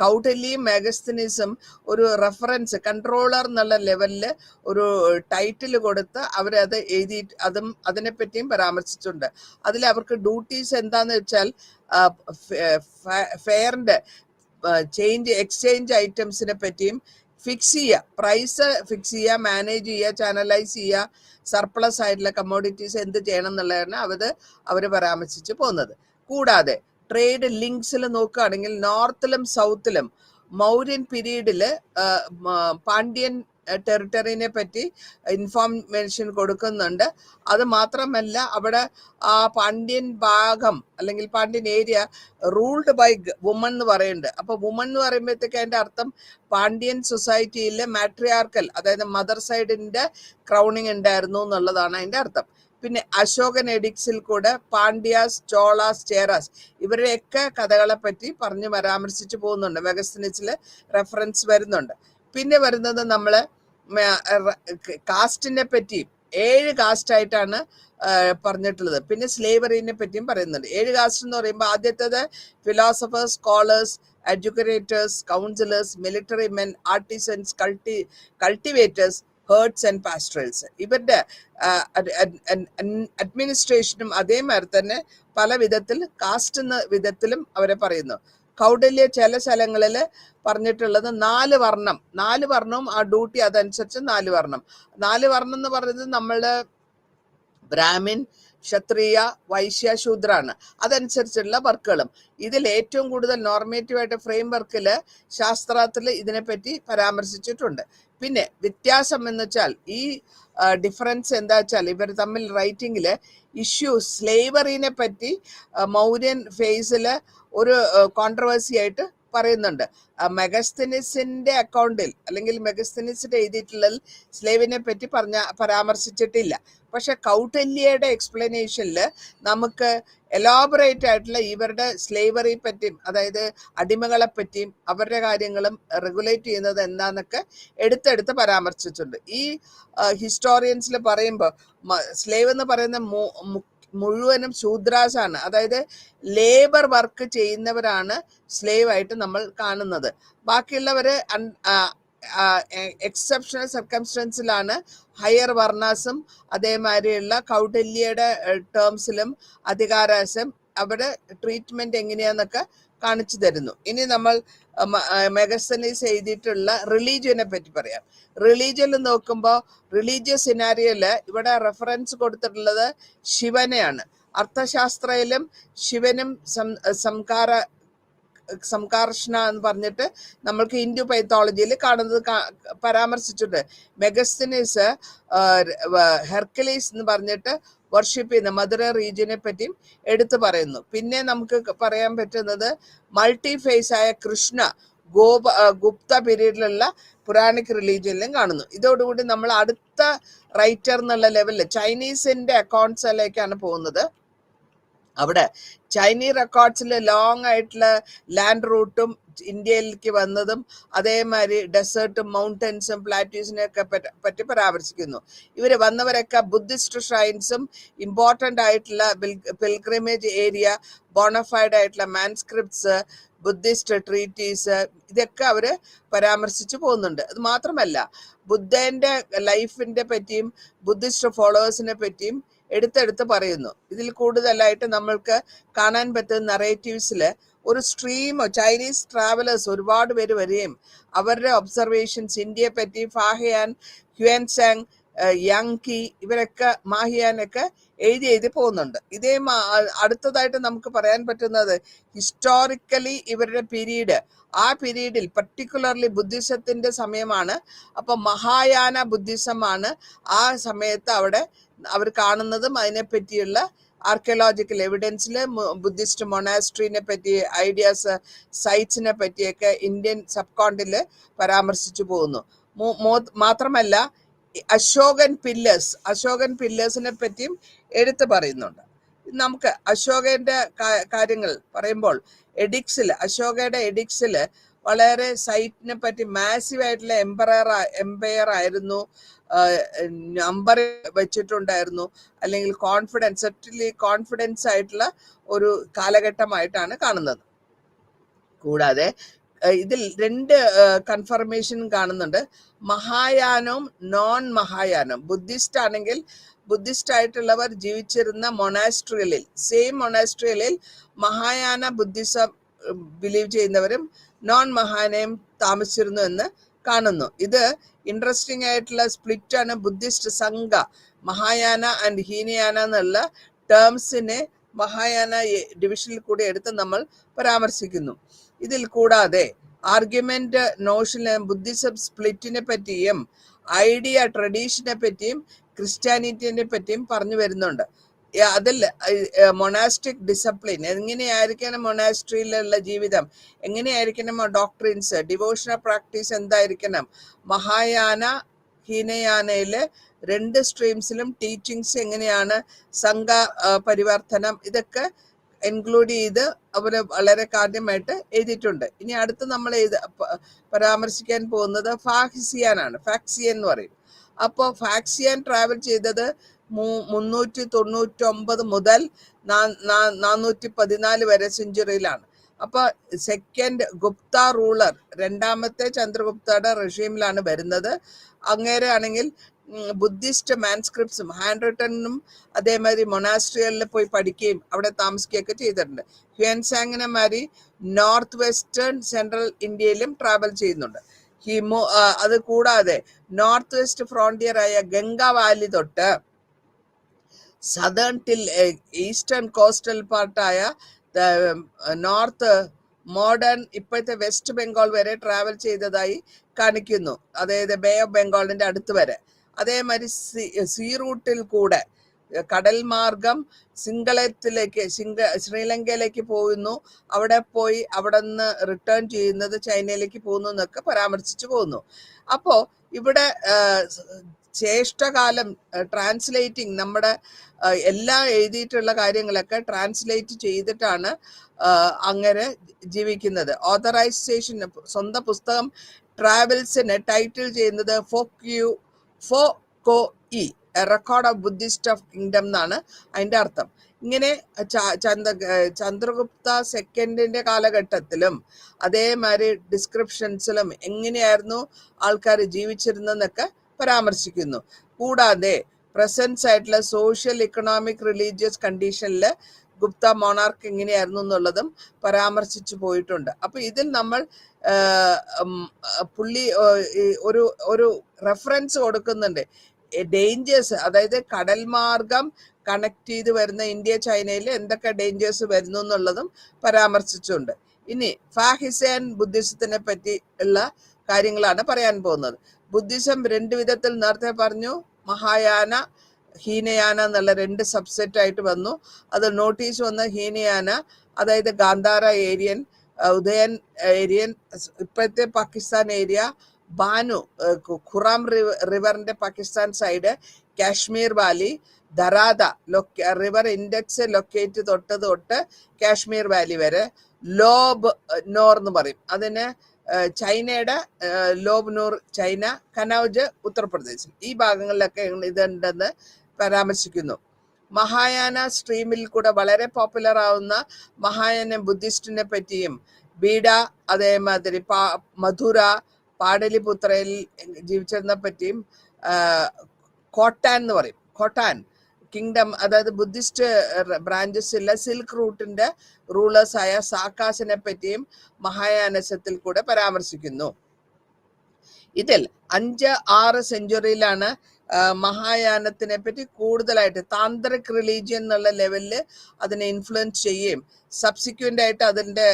കൗട്ടില്യയും മെഗസ്തനീസും ഒരു റെഫറൻസ് കൺട്രോളർ എന്നുള്ള ലെവലിൽ ഒരു ടൈറ്റിൽ കൊടുത്ത് അവരത് എഴുതി, അതിനെപ്പറ്റിയും പരാമർശിച്ചിട്ടുണ്ട്. അതിൽ അവർക്ക് ഡ്യൂട്ടീസ് എന്താന്ന് വെച്ചാൽ ഫെയറിന്റെ എക്സ്ചേഞ്ച് ഐറ്റംസിനെ പറ്റിയും ഫിക്സ് ചെയ്യുക, പ്രൈസ് ഫിക്സ് ചെയ്യുക, മാനേജ് ചെയ്യുക, ചാനലൈസ് ചെയ്യുക, സർപ്ലസ് ആയിട്ടുള്ള കമ്മോഡിറ്റീസ് എന്ത് ചെയ്യണം എന്നുള്ളതാണ് അവർ പരാമർശിച്ച് പോകുന്നത്. കൂടാതെ ട്രേഡ് ലിങ്ക്സിൽ നോക്കുകയാണെങ്കിൽ നോർത്തിലും സൗത്തിലും മൗര്യൻ പീരീഡിൽ പാണ്ഡ്യൻ ടെറിട്ടറിനെ പറ്റി ഇൻഫോർമേഷൻ കൊടുക്കുന്നുണ്ട്. അത് മാത്രമല്ല അവിടെ ആ പാണ്ഡ്യൻ ഭാഗം അല്ലെങ്കിൽ Pandyan area ruled by woman എന്ന് പറയുന്നുണ്ട്. അപ്പൊ വുമൺ എന്ന് പറയുമ്പോഴത്തേക്ക് അതിന്റെ അർത്ഥം പാണ്ഡ്യൻ സൊസൈറ്റിയിലെ മാട്രിയാർക്കൽ, അതായത് മദർ സൈഡിന്റെ ക്രൗണിങ് ഉണ്ടായിരുന്നു എന്നുള്ളതാണ് അതിന്റെ അർത്ഥം. പിന്നെ അശോകൻ എഡിക്സിൽ കൂടെ പാണ്ഡ്യാസ്, ചോളാസ്, ചേരാസ് ഇവരുടെയൊക്കെ കഥകളെ പറ്റി പറഞ്ഞ് പരാമർശിച്ചു പോകുന്നുണ്ട്. മെഗസ്തനീസിൽ റെഫറൻസ് വരുന്നുണ്ട്. പിന്നെ വരുന്നത് നമ്മള് കാസ്റ്റിനെ പറ്റിയും 7 കാസ്റ്റ് ആയിട്ടാണ് പറഞ്ഞിട്ടുള്ളത്. പിന്നെ സ്ലേവറിനെ പറ്റിയും പറയുന്നുണ്ട്. 7 കാസ്റ്റ് എന്ന് പറയുമ്പോൾ ആദ്യത്തേത് philosophers, scholars, educators, councillors, military men, artisans, cultivators, herds and pastorals. ഇവരുടെ അഡ്മിനിസ്ട്രേഷനും അതേമാതിരി തന്നെ പല വിധത്തിൽ കാസ്റ്റ് എന്ന വിധത്തിലും അവരെ പറയുന്നു. കൗടില്യ ചില സ്ഥലങ്ങളിൽ പറഞ്ഞിട്ടുള്ളത് 4 വർണ്ണം, 4 വർണ്ണവും ആ ഡ്യൂട്ടി അതനുസരിച്ച് 4 വർണ്ണം. 4 വർണ്ണം എന്ന് പറയുന്നത് നമ്മളുടെ ബ്രാഹ്മിൻ, ക്ഷത്രിയ, വൈശ്യ, ശൂദ്രാണ്. അതനുസരിച്ചുള്ള വർക്കുകളും ഇതിൽ ഏറ്റവും കൂടുതൽ നോർമേറ്റീവായിട്ട് ഫ്രെയിം വർക്കില് ശാസ്ത്രത്തിൽ ഇതിനെപ്പറ്റി പരാമർശിച്ചിട്ടുണ്ട്. പിന്നെ വ്യത്യാസം എന്ന് വെച്ചാൽ ഈ ഡിഫറൻസ് എന്താ വെച്ചാൽ ഇവർ തമ്മിൽ റൈറ്റിങ്ങില് ഇഷ്യൂസ് സ്ലേവറിനെ പറ്റി മൗര്യൻ ഫേസില് ഒരു കോൺട്രവേഴ്സി ആയിട്ട് പറയുന്നുണ്ട്. മെഗസ്തനീസിന്റെ അക്കൗണ്ടിൽ അല്ലെങ്കിൽ മെഗസ്തനീസിന്റെ എഴുതിയിട്ടുള്ളതിൽ സ്ലേവിനെ പറ്റി പരാമർശിച്ചിട്ടില്ല. പക്ഷെ കൗട്ടില്യയുടെ എക്സ്പ്ലനേഷനിൽ നമുക്ക് എലോബറേറ്റ് ആയിട്ടുള്ള ഇവരുടെ സ്ലേവറി പറ്റിയും അതായത് അടിമകളെ പറ്റിയും അവരുടെ കാര്യങ്ങളും റെഗുലേറ്റ് ചെയ്യുന്നത് എന്താന്നൊക്കെ എടുത്തെടുത്ത് പരാമർശിച്ചിട്ടുണ്ട്. ഈ ഹിസ്റ്റോറിയൻസിൽ പറയുമ്പോൾ സ്ലേവ് എന്ന് പറയുന്ന മുഴുവനും ശൂദ്രാസ് ആണ്, അതായത് ലേബർ വർക്ക് ചെയ്യുന്നവരാണ് സ്ലേവ് ആയിട്ട് നമ്മൾ കാണുന്നത്. ബാക്കിയുള്ളവര് എക്സെപ്ഷണൽ സർക്കംസ്റ്റൻസിലാണ് ഹയർ വർണ്ണാസും അതേമാതിരിയുള്ള കൗട്ടില്യയുടെ ടേംസിലും അധികാരാസം അവിടെ ട്രീറ്റ്മെന്റ് എങ്ങനെയാന്നൊക്കെ കാണിച്ചു തരുന്നു. ഇനി നമ്മൾ മെഗസ്തനീസ് എഴുതിയിട്ടുള്ള റിലീജിയനെ പറ്റി പറയാം. റിലീജിയനിൽ നോക്കുമ്പോൾ റിലീജിയസ് സിനാരിയോയില് ഇവിടെ റെഫറൻസ് കൊടുത്തിട്ടുള്ളത് ശിവനെയാണ്. അർത്ഥശാസ്ത്രയിലും ശിവനും സംകാർഷണ എന്ന് പറഞ്ഞിട്ട് നമ്മൾക്ക് ഹിന്ദു പൈത്തോളജിയിൽ കാണുന്നത് പരാമർശിച്ചിട്ടുണ്ട്. മെഗസ്തനീസ് ഹെർക്കുലീസ് എന്ന് പറഞ്ഞിട്ട് വർഷിപ്പ് ചെയ്യുന്ന മധുര റീജിയനെ പറ്റിയും എടുത്തു പറയുന്നു. പിന്നെ നമുക്ക് പറയാൻ പറ്റുന്നത് മൾട്ടി ഫേസ് ആയ കൃഷ്ണ ഗുപ്ത പീരീഡിലുള്ള പുരാണിക് റിലീജിയനിലും കാണുന്നു. ഇതോടുകൂടി നമ്മൾ അടുത്ത റൈറ്റർ എന്നുള്ള ലെവലിൽ ചൈനീസിന്റെ അക്കൗണ്ട്സിലേക്കാണ് പോകുന്നത്. അവിടെ ചൈനീസ് റെക്കോർഡ്സിൽ ലോങ് ആയിട്ടുള്ള ലാൻഡ് റൂട്ടും ഇന്ത്യയിലേക്ക് വന്നതും അതേമാതിരി ഡെസേർട്ടും മൗണ്ടൻസും പ്ലാറ്റ്യൂസിനെയൊക്കെ പറ്റി പരാമർശിക്കുന്നു. ഇവർ വന്നവരൊക്കെ ബുദ്ധിസ്റ്റ് ഷ്രൈൻസും ഇമ്പോർട്ടൻ്റ് ആയിട്ടുള്ള പിൽഗ്രിമേജ് ഏരിയ, ബോണഫൈഡ് ആയിട്ടുള്ള മാൻസ്ക്രിപ്റ്റ്സ്, ബുദ്ധിസ്റ്റ് ട്രീറ്റീസ് ഇതൊക്കെ അവര് പരാമർശിച്ചു പോകുന്നുണ്ട്. അത് മാത്രമല്ല ബുദ്ധന്റെ ലൈഫിന്റെ പറ്റിയും ബുദ്ധിസ്റ്റ് ഫോളോവേഴ്സിനെ പറ്റിയും എടുത്തെടുത്ത് പറയുന്നു. ഇതിൽ കൂടുതലായിട്ട് നമ്മൾക്ക് കാണാൻ പറ്റുന്ന നറേറ്റീവ്സിൽ ഒരു സ്ട്രീം ചൈനീസ് ട്രാവലേഴ്സ് ഒരുപാട് പേര് വരികയും അവരുടെ ഒബ്സർവേഷൻസ് ഇന്ത്യയെ പറ്റി ഫാഹിയാൻ, ഹ്യുവൻസാങ്, യാങ്കി ഇവരൊക്കെ മാഹിയാനൊക്കെ എഴുതി പോകുന്നുണ്ട്. ഇതേ അടുത്തതായിട്ട് നമുക്ക് പറയാൻ പറ്റുന്നത് ഹിസ്റ്റോറിക്കലി ഇവരുടെ പീരീഡ്, ആ പീരീഡിൽ പർട്ടിക്കുലർലി ബുദ്ധിസത്തിന്റെ സമയമാണ്. അപ്പൊ മഹായാന ബുദ്ധിസമാണ് ആ സമയത്ത് അവിടെ അവർ കാണുന്നതും അതിനെപ്പറ്റിയുള്ള ആർക്കിയോളജിക്കൽ എവിഡൻസിൽ ബുദ്ധിസ്റ്റ് മൊണാസ്ട്രീനെ പറ്റി ഐഡിയാസ് സൈറ്റ്സിനെ പറ്റിയൊക്കെ ഇന്ത്യൻ സബ് കോണ്ടില് പരാമർശിച്ചു പോകുന്നു. മാത്രമല്ല അശോകൻ പില്ലേഴ്സിനെ പറ്റിയും എടുത്തു പറയുന്നുണ്ട്. നമുക്ക് അശോകന്റെ കാര്യങ്ങൾ പറയുമ്പോൾ അശോകയുടെ എഡിക്സില് വളരെ സൈറ്റിനെ പറ്റി മാസീവ് ആയിട്ടുള്ള എംപയർ ആയിരുന്നു, നമ്പർ വെച്ചിട്ടുണ്ടായിരുന്നു, അല്ലെങ്കിൽ കോൺഫിഡൻസ് ആയിട്ടുള്ള ഒരു കാലഘട്ടമായിട്ടാണ് കാണുന്നത്. കൂടാതെ ഇതിൽ രണ്ട് കൺഫർമേഷൻ കാണുന്നുണ്ട്. മഹായാനവും നോൺ മഹായാനവും. ബുദ്ധിസ്റ്റ് ആണെങ്കിൽ ബുദ്ധിസ്റ്റ് ആയിട്ടുള്ളവർ ജീവിച്ചിരുന്ന മൊണാസ്ട്രികളിൽ, സെയിം മൊണാസ്ട്രികളിൽ മഹായാന ബുദ്ധിസം ബിലീവ് ചെയ്യുന്നവരും നോൺ മഹാനയും താമസിച്ചിരുന്നു എന്ന് കാണുന്നു. ഇത് ഇൻട്രസ്റ്റിംഗ് ആയിട്ടുള്ള സ്പ്ലിറ്റ് ആണ്. ബുദ്ധിസ്റ്റ് സംഘ, മഹായാന ആൻഡ് ഹീനയാന എന്നുള്ള ടേംസിനെ മഹായാന ഡിവിഷനിൽ കൂടി എടുത്ത് നമ്മൾ പരാമർശിക്കുന്നു. ഇതിൽ കൂടാതെ ആർഗ്യുമെന്റ് നോഷൻ ബുദ്ധിസം സ്പ്ലിറ്റിനെ പറ്റിയും ഐഡിയ ട്രഡീഷനെ പറ്റിയും ക്രിസ്ത്യാനിറ്റിനെ പറ്റിയും പറഞ്ഞു വരുന്നുണ്ട്. അതിൽ മൊണാസ്റ്റിക് ഡിസിപ്ലിൻ എങ്ങനെയായിരിക്കണം, മൊണാസ്ട്രിയിലുള്ള ജീവിതം എങ്ങനെയായിരിക്കണം, ഡോക്ട്രിൻസ്, ഡിവോഷണൽ പ്രാക്ടീസ് എന്തായിരിക്കണം, മഹായാന ഹീനയാനയിലെ രണ്ട് സ്ട്രീംസിലും ടീച്ചിങ്സ് എങ്ങനെയാണ്, സംഘ പരിവർത്തനം, ഇതൊക്കെ ഇൻക്ലൂഡ് ചെയ്ത് അവർ വളരെ കാര്യമായിട്ട് എഴുതിയിട്ടുണ്ട്. ഇനി അടുത്ത് നമ്മൾ പരാമർശിക്കാൻ പോകുന്നത് ഫാക്സിയാനാണ്. ഫാക്സിയൻ എന്ന് പറയും. അപ്പോൾ ഫാക്സിയൻ ട്രാവൽ ചെയ്തത് 399 മുതൽ 414 വരെ സെഞ്ചുറിയിലാണ്. അപ്പൊ സെക്കൻഡ് ഗുപ്ത റൂളർ, രണ്ടാമത്തെ ചന്ദ്രഗുപ്തയുടെ റെഷീമിലാണ് വരുന്നത്. അങ്ങേരെ ആണെങ്കിൽ ബുദ്ധിസ്റ്റ് മാൻസ്ക്രിപ്റ്റ്സും ഹാൻഡ് റിട്ടണും അതേമാതിരി മൊണാസ്ട്രികളിൽ പോയി പഠിക്കുകയും അവിടെ താമസിക്കുകയൊക്കെ ചെയ്തിട്ടുണ്ട്. ഹ്യുൻസാങ്ങിനെമാരി നോർത്ത് വെസ്റ്റേൺ സെൻട്രൽ ഇന്ത്യയിലും ട്രാവൽ ചെയ്യുന്നുണ്ട്. അത് കൂടാതെ നോർത്ത് വെസ്റ്റ് ഫ്രോണ്ടിയർ ആയ ഗംഗ വാലി തൊട്ട് സദേൺ ടിൽ ഈസ്റ്റേൺ കോസ്റ്റൽ പാർട്ടായ നോർത്ത് മോഡേൺ ഇപ്പോഴത്തെ വെസ്റ്റ് ബംഗാൾ വരെ ട്രാവൽ ചെയ്തതായി കാണിക്കുന്നു. അതായത് ബേ ഓഫ് ബംഗാളിന്റെ അടുത്ത് വരെ. അതേമാതിരി സീ റൂട്ടിൽ കൂടെ കടൽ മാർഗം ശ്രീലങ്കയിലേക്ക് പോകുന്നു. അവിടെ പോയി അവിടെ നിന്ന് റിട്ടേൺ ചെയ്യുന്നത് ചൈനയിലേക്ക് പോകുന്നു എന്നൊക്കെ പരാമർശിച്ചു പോകുന്നു. അപ്പോ ഇവിടെ ശ്രേഷ്ഠകാലം ട്രാൻസ്ലേറ്റിംഗ്, നമ്മുടെ എല്ലാം എഴുതിയിട്ടുള്ള കാര്യങ്ങളൊക്കെ ട്രാൻസ്ലേറ്റ് ചെയ്തിട്ടാണ് അങ്ങനെ ജീവിക്കുന്നത്. ഓതറൈസേഷൻ, സ്വന്തം പുസ്തകം ട്രാവൽസിന് ടൈറ്റിൽ ചെയ്യുന്നത് FOKOE, record of Buddhist of kingdom എന്നാണ് അതിൻ്റെ അർത്ഥം. ഇങ്ങനെ ചന്ദ്രഗുപ്ത സെക്കൻഡിന്റെ കാലഘട്ടത്തിലും അതേമാതിരി ഡിസ്ക്രിപ്ഷൻസിലും എങ്ങനെയായിരുന്നു ആൾക്കാർ ജീവിച്ചിരുന്നതെന്നൊക്കെ പരാമർശിക്കുന്നു. കൂടാതെ പ്രസൻസ് ആയിട്ടുള്ള സോഷ്യൽ, ഇക്കണോമിക്, റിലീജിയസ് കണ്ടീഷനിൽ ഗുപ്ത മോണാർക്ക് എങ്ങനെയായിരുന്നു എന്നുള്ളതും പരാമർശിച്ചു പോയിട്ടുണ്ട്. അപ്പൊ ഇതിൽ നമ്മൾ പുള്ളി ഒരു റെഫറൻസ് കൊടുക്കുന്നുണ്ട്. ഡേഞ്ചേഴ്സ്, അതായത് കടൽ മാർഗം കണക്ട് ചെയ്ത് വരുന്ന ഇന്ത്യ ചൈനയിൽ എന്തൊക്കെ ഡേഞ്ചേഴ്സ് വരുന്നു എന്നുള്ളതും പരാമർശിച്ചുണ്ട്. ഇനി ഫാഹിസൻ ബുദ്ധിസത്തിനെ പറ്റി ഉള്ള കാര്യങ്ങളാണ് പറയാൻ പോകുന്നത്. ബുദ്ധിസം രണ്ട് വിധത്തിൽ നേരത്തെ പറഞ്ഞു, മഹായാന, ഹീനയാന എന്നുള്ള രണ്ട് സബ്സെറ്റ് ആയിട്ട് വന്നു. അത് നോട്ടീസ് വന്ന ഹീനയാന, അതായത് ഗാന്ധാര ഏരിയൻ, ഉദയൻ ഏരിയൻ, ഇപ്പോഴത്തെ പാകിസ്ഥാൻ ഏരിയ, ബാനു, ഖുറാം റിവറിന്റെ Pakistan side, Kashmir valley, Darada river Indus locate തൊട്ട് കാശ്മീർ വാലി വരെ, ലോബ് നോർ എന്ന് പറയും അതിന്, ചൈനയുടെ ലോബ്നൂർ ചൈന, കനൗജ് ഉത്തർപ്രദേശിൽ, ഈ ഭാഗങ്ങളിലൊക്കെ ഇതുണ്ടെന്ന് പരാമർശിക്കുന്നു. മഹായാന സ്ട്രീമിൽ കൂടെ വളരെ പോപ്പുലർ ആവുന്ന മഹായാന ബുദ്ധിസ്റ്റിനെ പറ്റിയും, ബീഡ, അതേമാതിരി മധുര, പാടലിപുത്രയിൽ ജീവിച്ചതിനെ പറ്റിയും, കോട്ടാൻ എന്ന് പറയും, കോട്ടാൻ കിങ്ഡം, അതായത് ബുദ്ധിസ്റ്റ് ബ്രാഞ്ചസിലെ സിൽക്ക് റൂട്ടിന്റെ റൂളേഴ്സ് ആയ സാക്കാസിനെ പറ്റിയും മഹായാനസത്തിൽ കൂടെ പരാമർശിക്കുന്നു. ഇതിൽ 5-6 സെഞ്ചുറിയിലാണ് മഹായാനത്തിനെ പറ്റി കൂടുതലായിട്ട് താന്ത്രിക് റിലീജിയൻ എന്നുള്ള ലെവലിൽ അതിനെ ഇൻഫ്ലുവൻസ് ചെയ്യുകയും സബ്സിക്വന്റ് ആയിട്ട് അതിന്റെ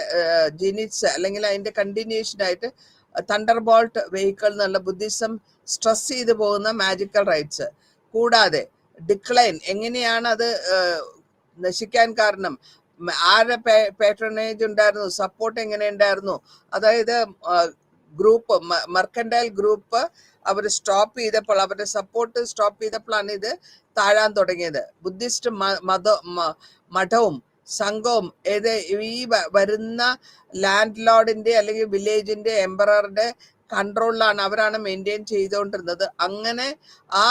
ജെനിറ്റ്സ് അല്ലെങ്കിൽ അതിന്റെ കണ്ടിന്യൂഷൻ ആയിട്ട് തണ്ടർബോൾട്ട് വെഹിക്കിൾ എന്നുള്ള ബുദ്ധിസം സ്ട്രെസ് ചെയ്തു പോകുന്ന മാജിക്കൽ റൈറ്റ്സ്, കൂടാതെ ഡിക്ലൈൻ എങ്ങനെയാണ് അത് നശിക്കാൻ കാരണം, ആരുടെ പാട്രണേജ് ഉണ്ടായിരുന്നു, സപ്പോർട്ട് എങ്ങനെ ഉണ്ടായിരുന്നു, അതായത് ഗ്രൂപ്പ് മെർക്കൻഡൈൽ ഗ്രൂപ്പ് അവർ സ്റ്റോപ്പ് ചെയ്തപ്പോൾ, അവരുടെ സപ്പോർട്ട് സ്റ്റോപ്പ് ചെയ്തപ്പോഴാണ് ഇത് താഴാൻ തുടങ്ങിയത്. ബുദ്ധിസ്റ്റ് മഠവും സംഘവും ഈ വരുന്ന ലാൻഡ് ലോർഡിന്റെ അല്ലെങ്കിൽ വില്ലേജിന്റെ എംപററുടെ കൺട്രോളിലാണ്, അവരാണ് മെയിൻറ്റെയിൻ ചെയ്തുകൊണ്ടിരുന്നത്. അങ്ങനെ ആ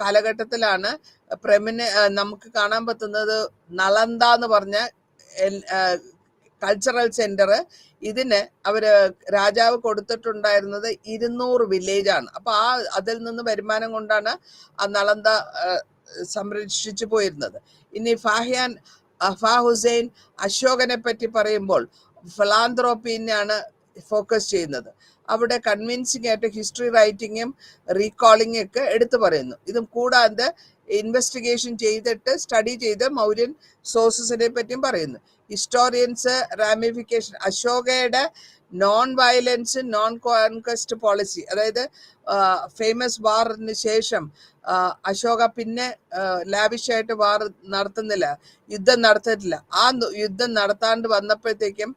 കാലഘട്ടത്തിലാണ് നമുക്ക് കാണാൻ പറ്റുന്നത് നളന്ദ എന്ന് പറഞ്ഞ കൾച്ചറൽ സെന്റർ. ഇതിന് അവര് രാജാവ് കൊടുത്തിട്ടുണ്ടായിരുന്നത് 200 വില്ലേജാണ്. അപ്പൊ അതിൽ നിന്ന് വരുമാനം കൊണ്ടാണ് ആ നളന്ദ സംരക്ഷിച്ചു പോയിരുന്നത്. ഇനി ഫാ ഹുസൈൻ അശോകനെ പറ്റി പറയുമ്പോൾ ഫിലാന്ത്രോപ്പിനെയാണ് ഫോക്കസ് ചെയ്യുന്നത്. അവിടെ കൺവിൻസിംഗ് ആയിട്ട് ഹിസ്റ്ററി റൈറ്റിങ്ങും റീകോളിംഗ് ഒക്കെ എടുത്തു പറയുന്നു. ഇതും കൂടാതെ ഇൻവെസ്റ്റിഗേഷൻ ചെയ്തിട്ട് സ്റ്റഡി ചെയ്ത് മൗര്യൻ സോഴ്സസിനെ പറ്റിയും പറയുന്നു. ഹിസ്റ്റോറിയൻസ് റാമിഫിക്കേഷൻ അശോകയുടെ non violence non conquest policy, അതായത് ഫേമസ് വാറിന് ശേഷം അശോക പിന്നെ ലാവിഷായിട്ട് വാർ നടത്തുന്നില്ല, യുദ്ധം നടത്തിയിട്ടില്ല. ആ യുദ്ധം നടത്താണ്ട് വന്നപ്പോഴത്തേക്കും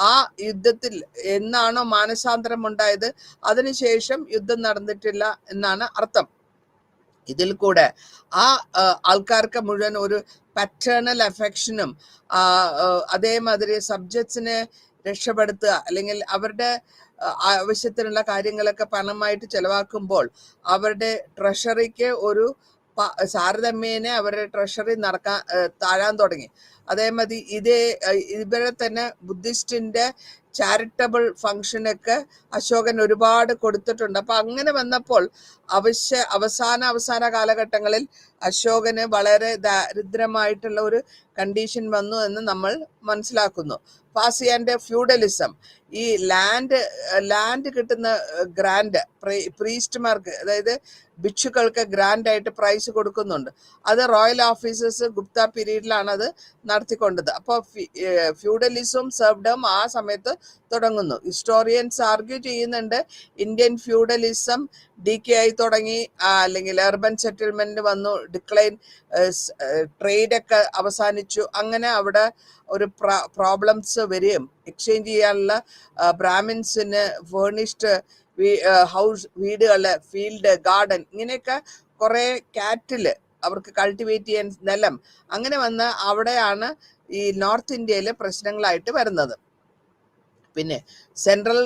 ആ യുദ്ധത്തിൽ എന്നാണോ മാനസാന്തരം ഉണ്ടായത് അതിനുശേഷം യുദ്ധം നടന്നിട്ടില്ല എന്നാണ് അർത്ഥം. ഇതിൽ കൂടെ ആ ആൾക്കാർക്ക് മുഴുവൻ ഒരു പാറ്റേണൽ അഫെക്ഷനും അതേമാതിരി സബ്ജക്ട്സിനെ രക്ഷപ്പെടുത്തുക അല്ലെങ്കിൽ അവരുടെ ആവശ്യത്തിനുള്ള കാര്യങ്ങളൊക്കെ പണമായിട്ട് ചെലവാക്കുമ്പോൾ അവരുടെ ട്രഷറിക്ക് ഒരു താരതമ്യേന അവരുടെ ട്രഷറി താഴാൻ തുടങ്ങി. അതേമാതിരി ഇവരെ തന്നെ ബുദ്ധിസ്റ്റിന്റെ ചാരിറ്റബിൾ ഫംഗ്ഷനൊക്കെ അശോകൻ ഒരുപാട് കൊടുത്തിട്ടുണ്ട്. അപ്പൊ അങ്ങനെ വന്നപ്പോൾ അവസാന കാലഘട്ടങ്ങളിൽ അശോകന് വളരെ ദരിദ്രമായിട്ടുള്ള ഒരു കണ്ടീഷൻ വന്നു എന്ന് നമ്മൾ മനസ്സിലാക്കുന്നു. ഫാസിയാന്റെ ഫ്യൂഡലിസം, ഈ ലാൻഡ് കിട്ടുന്ന ഗ്രാൻഡ് പ്രീസ്റ്റ്മാർക്ക്, അതായത് ഭിക്ഷുക്കൾക്ക് ഗ്രാൻഡ് ആയിട്ട് പ്രൈസ് കൊടുക്കുന്നുണ്ട്. അത് റോയൽ ഓഫീസേഴ്സ് ഗുപ്ത പീരീഡിലാണ് അത് നടത്തിക്കൊണ്ടത്. അപ്പോൾ ഫ്യൂഡലിസം സെർവ്ഡം ആ സമയത്ത് തുടങ്ങുന്നു. ഹിസ്റ്റോറിയൻസ് ആർഗ്യൂ ചെയ്യുന്നുണ്ട് ഇന്ത്യൻ ഫ്യൂഡലിസം ഡീക്കേ ആയി തുടങ്ങി, അല്ലെങ്കിൽ അർബൻ സെറ്റിൽമെന്റ് വന്നു, ഡിക്ലൈൻ, ട്രേഡൊക്കെ അവസാനിച്ചു. അങ്ങനെ അവിടെ ഒരു പ്രോബ്ലംസ് വരികയും എക്സ്ചേഞ്ച് ചെയ്യാനുള്ള ബ്രാഹ്മിൻസിന് ഫേർണിഷ്ഡ് ഹൗസ്, വീടുകള്, ഫീൽഡ്, ഗാർഡൻ, ഇങ്ങനെയൊക്കെ കുറെ കാറ്റില് അവർക്ക് കൾട്ടിവേറ്റ് ചെയ്യാൻ നിലം, അങ്ങനെ വന്ന് അവിടെയാണ് ഈ നോർത്ത് ഇന്ത്യയിലെ പ്രശ്നങ്ങളായിട്ട് വരുന്നത്. പിന്നെ സെൻട്രൽ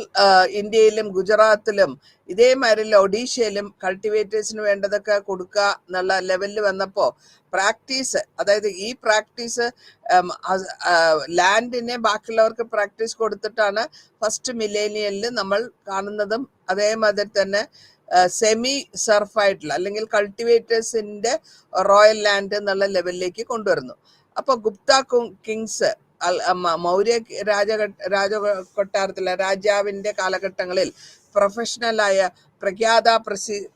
ഇന്ത്യയിലും ഗുജറാത്തിലും ഇതേമാതിരി ഒഡീഷയിലും കൾട്ടിവേറ്റേഴ്സിന് വേണ്ടതൊക്കെ കൊടുക്കുക എന്നുള്ള ലെവലിൽ വന്നപ്പോൾ പ്രാക്ടീസ്, അതായത് ഈ പ്രാക്ടീസ് ലാൻഡിനെ ബാക്കിയുള്ളവർക്ക് പ്രാക്ടീസ് കൊടുത്തിട്ടാണ് ഫസ്റ്റ് മില്ലേനിയലിൽ നമ്മൾ കാണുന്നതും. അതേമാതിരി തന്നെ സെമി സർഫായിട്ടുള്ള അല്ലെങ്കിൽ കൾട്ടിവേറ്റേഴ്സിന്റെ റോയൽ ലാൻഡ് എന്നുള്ള ലെവലിലേക്ക് കൊണ്ടുവരുന്നു. അപ്പൊ ഗുപ്ത കിങ്സ് മൗര്യ കൊട്ടാരത്തിലെ രാജാവിന്റെ കാലഘട്ടങ്ങളിൽ പ്രൊഫഷണലായ പ്രഖ്യാത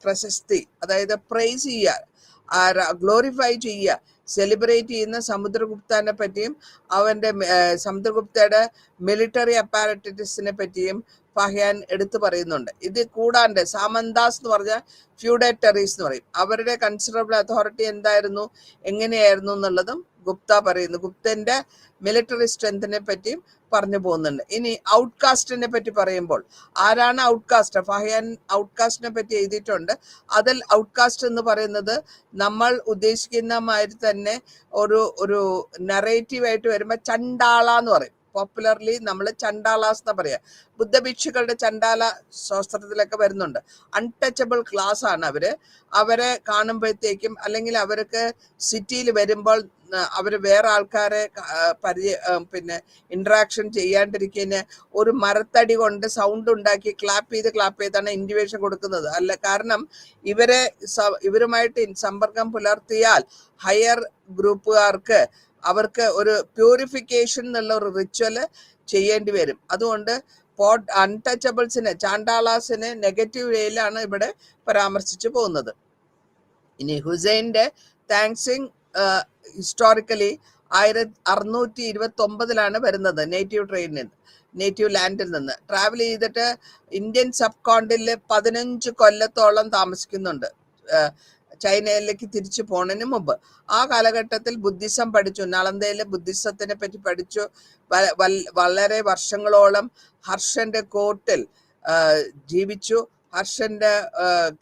പ്രശസ്തി, അതായത് പ്രൈസ് ചെയ്യുക, ഗ്ലോറിഫൈ ചെയ്യുക, സെലിബ്രേറ്റ് ചെയ്യുന്ന സമുദ്രഗുപ്തനെ പറ്റിയും സമുദ്രഗുപ്തയുടെ മിലിറ്ററി അപ്പാരറ്റസിനെ പറ്റിയും ഫാഹിയാൻ എടുത്തു പറയുന്നുണ്ട്. ഇത് കൂടാണ്ട് സാമന്താസ് എന്ന് പറഞ്ഞ ഫ്യൂഡേറ്ററീസ് എന്ന് പറയും, അവരുടെ കൺസിഡറബിൾ അതോറിറ്റി എന്തായിരുന്നു, എങ്ങനെയായിരുന്നു എന്നുള്ളതും ഗുപ്ത പറയുന്നു. ഗുപ്തന്റെ മിലിറ്ററി സ്ട്രെങ്തിനെ പറ്റിയും പറഞ്ഞു പോകുന്നുണ്ട്. ഇനി ഔട്ട്കാസ്റ്റിനെ പറ്റി പറയുമ്പോൾ ആരാണ് ഔട്ട്കാസ്റ്റ്? ഫാഹിയാൻ ഔട്ട്കാസ്റ്റിനെ പറ്റി എഴുതിയിട്ടുണ്ട്. അതിൽ ഔട്ട്കാസ്റ്റ് എന്ന് പറയുന്നത് നമ്മൾ ഉദ്ദേശിക്കുന്ന മാതിരി തന്നെ ഒരു നറേറ്റീവായിട്ട് വരുമ്പോൾ ചണ്ടാള എന്ന് പറയും. പോപ്പുലർലി നമ്മൾ ചണ്ടാലാസ് എന്നാ പറയാ. ബുദ്ധഭിക്ഷുക്കളുടെ ചണ്ടാല ശാസ്ത്രത്തിലൊക്കെ വരുന്നുണ്ട്. അൺടച്ചബിൾ ക്ലാസ് ആണ് അവരെ കാണുമ്പോഴത്തേക്കും, അല്ലെങ്കിൽ അവർക്ക് സിറ്റിയിൽ വരുമ്പോൾ അവര് വേറെ ആൾക്കാരെ പിന്നെ ഇന്ററാക്ഷൻ ചെയ്യാണ്ടിരിക്കുന്ന ഒരു മരത്തടി കൊണ്ട് സൗണ്ട് ഉണ്ടാക്കി ക്ലാപ്പ് ചെയ്താണ് ഇൻഡിവേഷൻ കൊടുക്കുന്നത്. അല്ല, കാരണം ഇവരുമായിട്ട് സമ്പർക്കം പുലർത്തിയാൽ ഹയർ ഗ്രൂപ്പുകാർക്ക് അവർക്ക് ഒരു പ്യൂരിഫിക്കേഷൻ എന്നുള്ള ഒരു റിച്വല് ചെയ്യേണ്ടി വരും. അതുകൊണ്ട് അൺടച്ചബിൾസിനെ, ചാണ്ടാളാസിനെ നെഗറ്റീവ് വേയിലാണ് ഇവിടെ പരാമർശിച്ചു പോകുന്നത്. ഇനി ഹുസൈൻ്റെ താങ്സിങ് ഹിസ്റ്റോറിക്കലി 1629 വരുന്നത് നേറ്റീവ് ലാൻഡിൽ നിന്ന് ട്രാവൽ ചെയ്തിട്ട് ഇന്ത്യൻ സബ് കോണ്ടിൽ 15 കൊല്ലത്തോളം താമസിക്കുന്നുണ്ട് ചൈനയിലേക്ക് തിരിച്ചു പോണതിന് മുമ്പ്. ആ കാലഘട്ടത്തിൽ ബുദ്ധിസം പഠിച്ചു, നളന്ദയിലെ ബുദ്ധിസത്തിനെ പറ്റി പഠിച്ചു. വളരെ വർഷങ്ങളോളം ഹർഷന്റെ കോർട്ടിൽ ജീവിച്ചു. ഹർഷന്റെ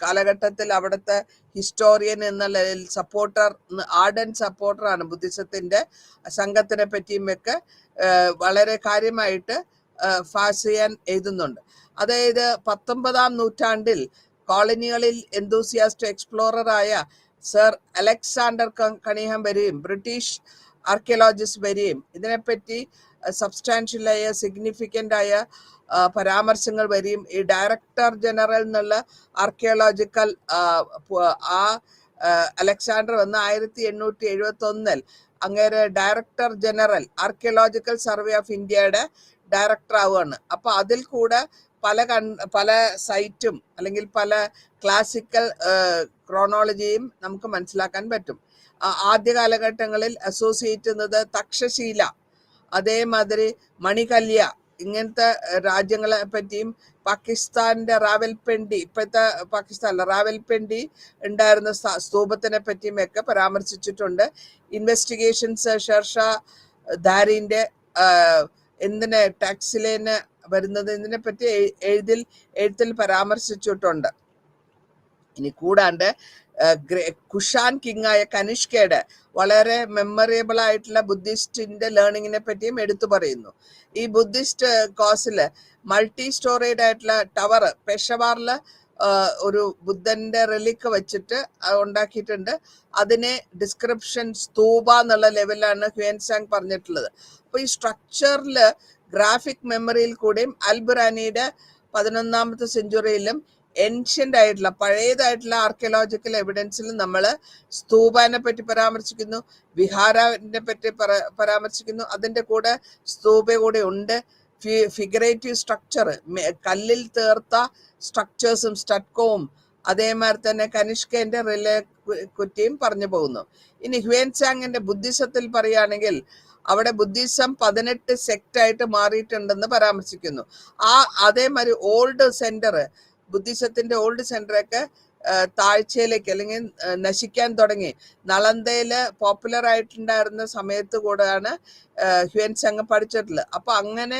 കാലഘട്ടത്തിൽ അവിടുത്തെ ഹിസ്റ്റോറിയൻ എന്നുള്ള ആർഡൻ സപ്പോർട്ടറാണ് ബുദ്ധിസത്തിന്റെ സംഘത്തിനെ പറ്റിയും ഒക്കെ വളരെ കാര്യമായിട്ട് ഫാസിയാൻ എഴുതുന്നുണ്ട്. അതായത് 19-ാം നൂറ്റാണ്ടിൽ കോളനികളിൽ എന്തൂസിയാസ്റ്റ് എക്സ്പ്ലോററായ സർ അലക്സാണ്ടർ കണിഹം വരികയും ബ്രിട്ടീഷ് ആർക്കിയോളജിസ്റ്റ് വരികയും ഇതിനെപ്പറ്റി സബ്സ്റ്റാൻഷ്യലായ സിഗ്നിഫിക്കൻ്റ് ആയ പരാമർശങ്ങൾ വരികയും ഈ ഡയറക്ടർ ജനറൽ എന്നുള്ള ആർക്കിയോളജിക്കൽ അലക്സാണ്ടർ വന്ന് 1871 അങ്ങേരെ director general archaeological survey of ഇന്ത്യയുടെ ഡയറക്ടർ ആവുകയാണ്. അപ്പൊ അതിൽ കൂടെ പല സൈറ്റും അല്ലെങ്കിൽ പല ക്ലാസിക്കൽ ക്രോണോളജിയും നമുക്ക് മനസ്സിലാക്കാൻ പറ്റും. ആദ്യ കാലഘട്ടങ്ങളിൽ അസോസിയേറ്റ് ചെയ്യുന്നത് തക്ഷശീല, അതേമാതിരി മണികല്യ, ഇങ്ങനത്തെ രാജ്യങ്ങളെ പറ്റിയും പാകിസ്ഥാന്റെ റാവൽപിണ്ടി, ഇപ്പോഴത്തെ പാകിസ്ഥാനിലെ റാവൽപിണ്ടി ഉണ്ടായിരുന്ന സ്തൂപത്തിനെ പറ്റിയും ഒക്കെ പരാമർശിച്ചിട്ടുണ്ട്. ഇൻവെസ്റ്റിഗേഷൻസ് ഷെർഷാ ധാരിന്റെ എന്തിനെ ടാക്സിലേന് വരുന്നത് ഇതിനെ പറ്റി എഴുത്തിൽ പരാമർശിച്ചിട്ടുണ്ട്. ഇനി കൂടാണ്ട് കുഷാൻ കിങ് ആയ കനിഷ്കയുടെ വളരെ മെമ്മറബിൾ ആയിട്ടുള്ള ബുദ്ധിസ്റ്റിന്റെ ലേണിങ്ങിനെ പറ്റിയും എടുത്തു പറയുന്നു. ഈ ബുദ്ധിസ്റ്റ് കോസില് മൾട്ടി സ്റ്റോറേഡ് ആയിട്ടുള്ള ടവർ പെഷവാറില് ഒരു ബുദ്ധന്റെ റിലിക്ക് വെച്ചിട്ട് ഉണ്ടാക്കിയിട്ടുണ്ട്. അതിനെ ഡിസ്ക്രിപ്ഷൻ സ്തൂപ എന്നുള്ള ലെവലിലാണ് ഹ്യുവൻസാങ് പറഞ്ഞിട്ടുള്ളത്. അപ്പൊ ഈ സ്ട്രക്ചറില് ഗ്രാഫിക് മെമ്മറിയിൽ കൂടെയും അൽബുറാനിയുടെ 11ാമത്തെ സെഞ്ചുറിയിലും ഏൻഷ്യന്റ് ആയിട്ടുള്ള പഴയതായിട്ടുള്ള ആർക്കിയോളജിക്കൽ എവിഡൻസിലും നമ്മൾ സ്തൂപാനെ പറ്റി പരാമർശിക്കുന്നു, വിഹാരനെ പറ്റി പരാമർശിക്കുന്നു. അതിൻ്റെ കൂടെ സ്തൂപ കൂടെ ഉണ്ട്. ഫിഗറേറ്റീവ് സ്ട്രക്ചർ, കല്ലിൽ തീർത്ത സ്ട്രക്ചേഴ്സും സ്റ്റഡ്കോവും അതേമാതിരി തന്നെ കനിഷ്കന്റെ റിലേ കുറ്റിയും പറഞ്ഞു പോകുന്നു. ഇനി ഹ്യുവൻസാങ്ങിന്റെ ബുദ്ധിസത്തിൽ പറയുകയാണെങ്കിൽ അവിടെ ബുദ്ധിസം 18 സെക്റ്റായിട്ട് മാറിയിട്ടുണ്ടെന്ന് പരാമർശിക്കുന്നു. അതേമാതിരി ഓൾഡ് സെന്റർ, ബുദ്ധിസത്തിന്റെ ഓൾഡ് സെന്ററൊക്കെ താഴ്ചയിലേക്ക് അല്ലെങ്കിൽ നശിക്കാൻ തുടങ്ങി. നളന്തയില് പോപ്പുലർ ആയിട്ടുണ്ടായിരുന്ന സമയത്ത് കൂടെയാണ് ഹ്യുവൻസാങ് പഠിച്ചിട്ടുള്ളത്. അപ്പൊ അങ്ങനെ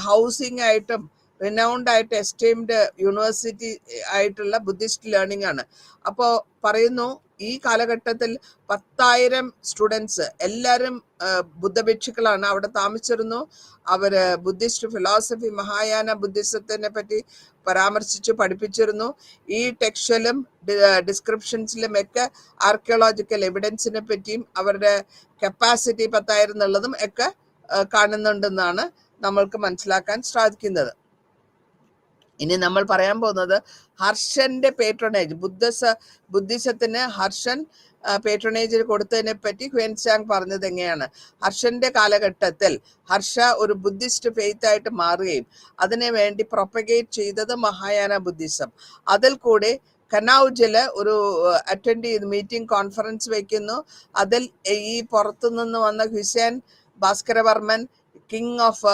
ഹൗസിംഗ് ആയിട്ടും റിനൗണ്ട് ആയിട്ട് എസ്റ്റീംഡ് യൂണിവേഴ്സിറ്റി ആയിട്ടുള്ള ബുദ്ധിസ്റ്റ് ലേണിംഗ് ആണ്. അപ്പോൾ പറയുന്നു ഈ കാലഘട്ടത്തിൽ 10,000 സ്റ്റുഡൻസ് എല്ലാവരും ബുദ്ധഭിക്ഷുക്കളാണ് അവിടെ താമസിച്ചിരുന്നു. അവര് ബുദ്ധിസ്റ്റ് ഫിലോസഫി, മഹായാന ബുദ്ധിസത്തിനെ പറ്റി പരാമർശിച്ചു പഠിപ്പിച്ചിരുന്നു. ഈ ടെക്സ്റ്റിലും ഡിസ്ക്രിപ്ഷൻസിലും ഒക്കെ ആർക്കിയോളജിക്കൽ എവിഡൻസിനെ പറ്റിയും അവരുടെ കപ്പാസിറ്റി 10,000 എന്നുള്ളതും ഒക്കെ കാണുന്നുണ്ടെന്നാണ് നമ്മൾക്ക് മനസ്സിലാക്കാൻ സാധിക്കുന്നത്. ഇനി നമ്മൾ പറയാൻ പോകുന്നത് ഹർഷന്റെ പേട്രണേജ്, ബുദ്ധിസത്തിന് ഹർഷൻ പേട്രണേജ് കൊടുത്തതിനെ പറ്റി ഹ്യുവൻസാങ് പറഞ്ഞത് എങ്ങനെയാണ്. ഹർഷന്റെ കാലഘട്ടത്തിൽ ഹർഷ ഒരു ബുദ്ധിസ്റ്റ് ഫെയ്ത്ത് ആയിട്ട് മാറുകയും അതിനെ വേണ്ടി പ്രൊപ്പഗേറ്റ് ചെയ്തത് മഹായാന ബുദ്ധിസം. അതിൽ കൂടെ കനൌജില് ഒരു അറ്റൻഡ് ചെയ്ത് മീറ്റിംഗ് കോൺഫറൻസ് വയ്ക്കുന്നു. അതിൽ ഈ പുറത്തുനിന്ന് വന്ന ഹുസൈൻ ഭാസ്കരവർമ്മൻ, കിങ് ഓഫ്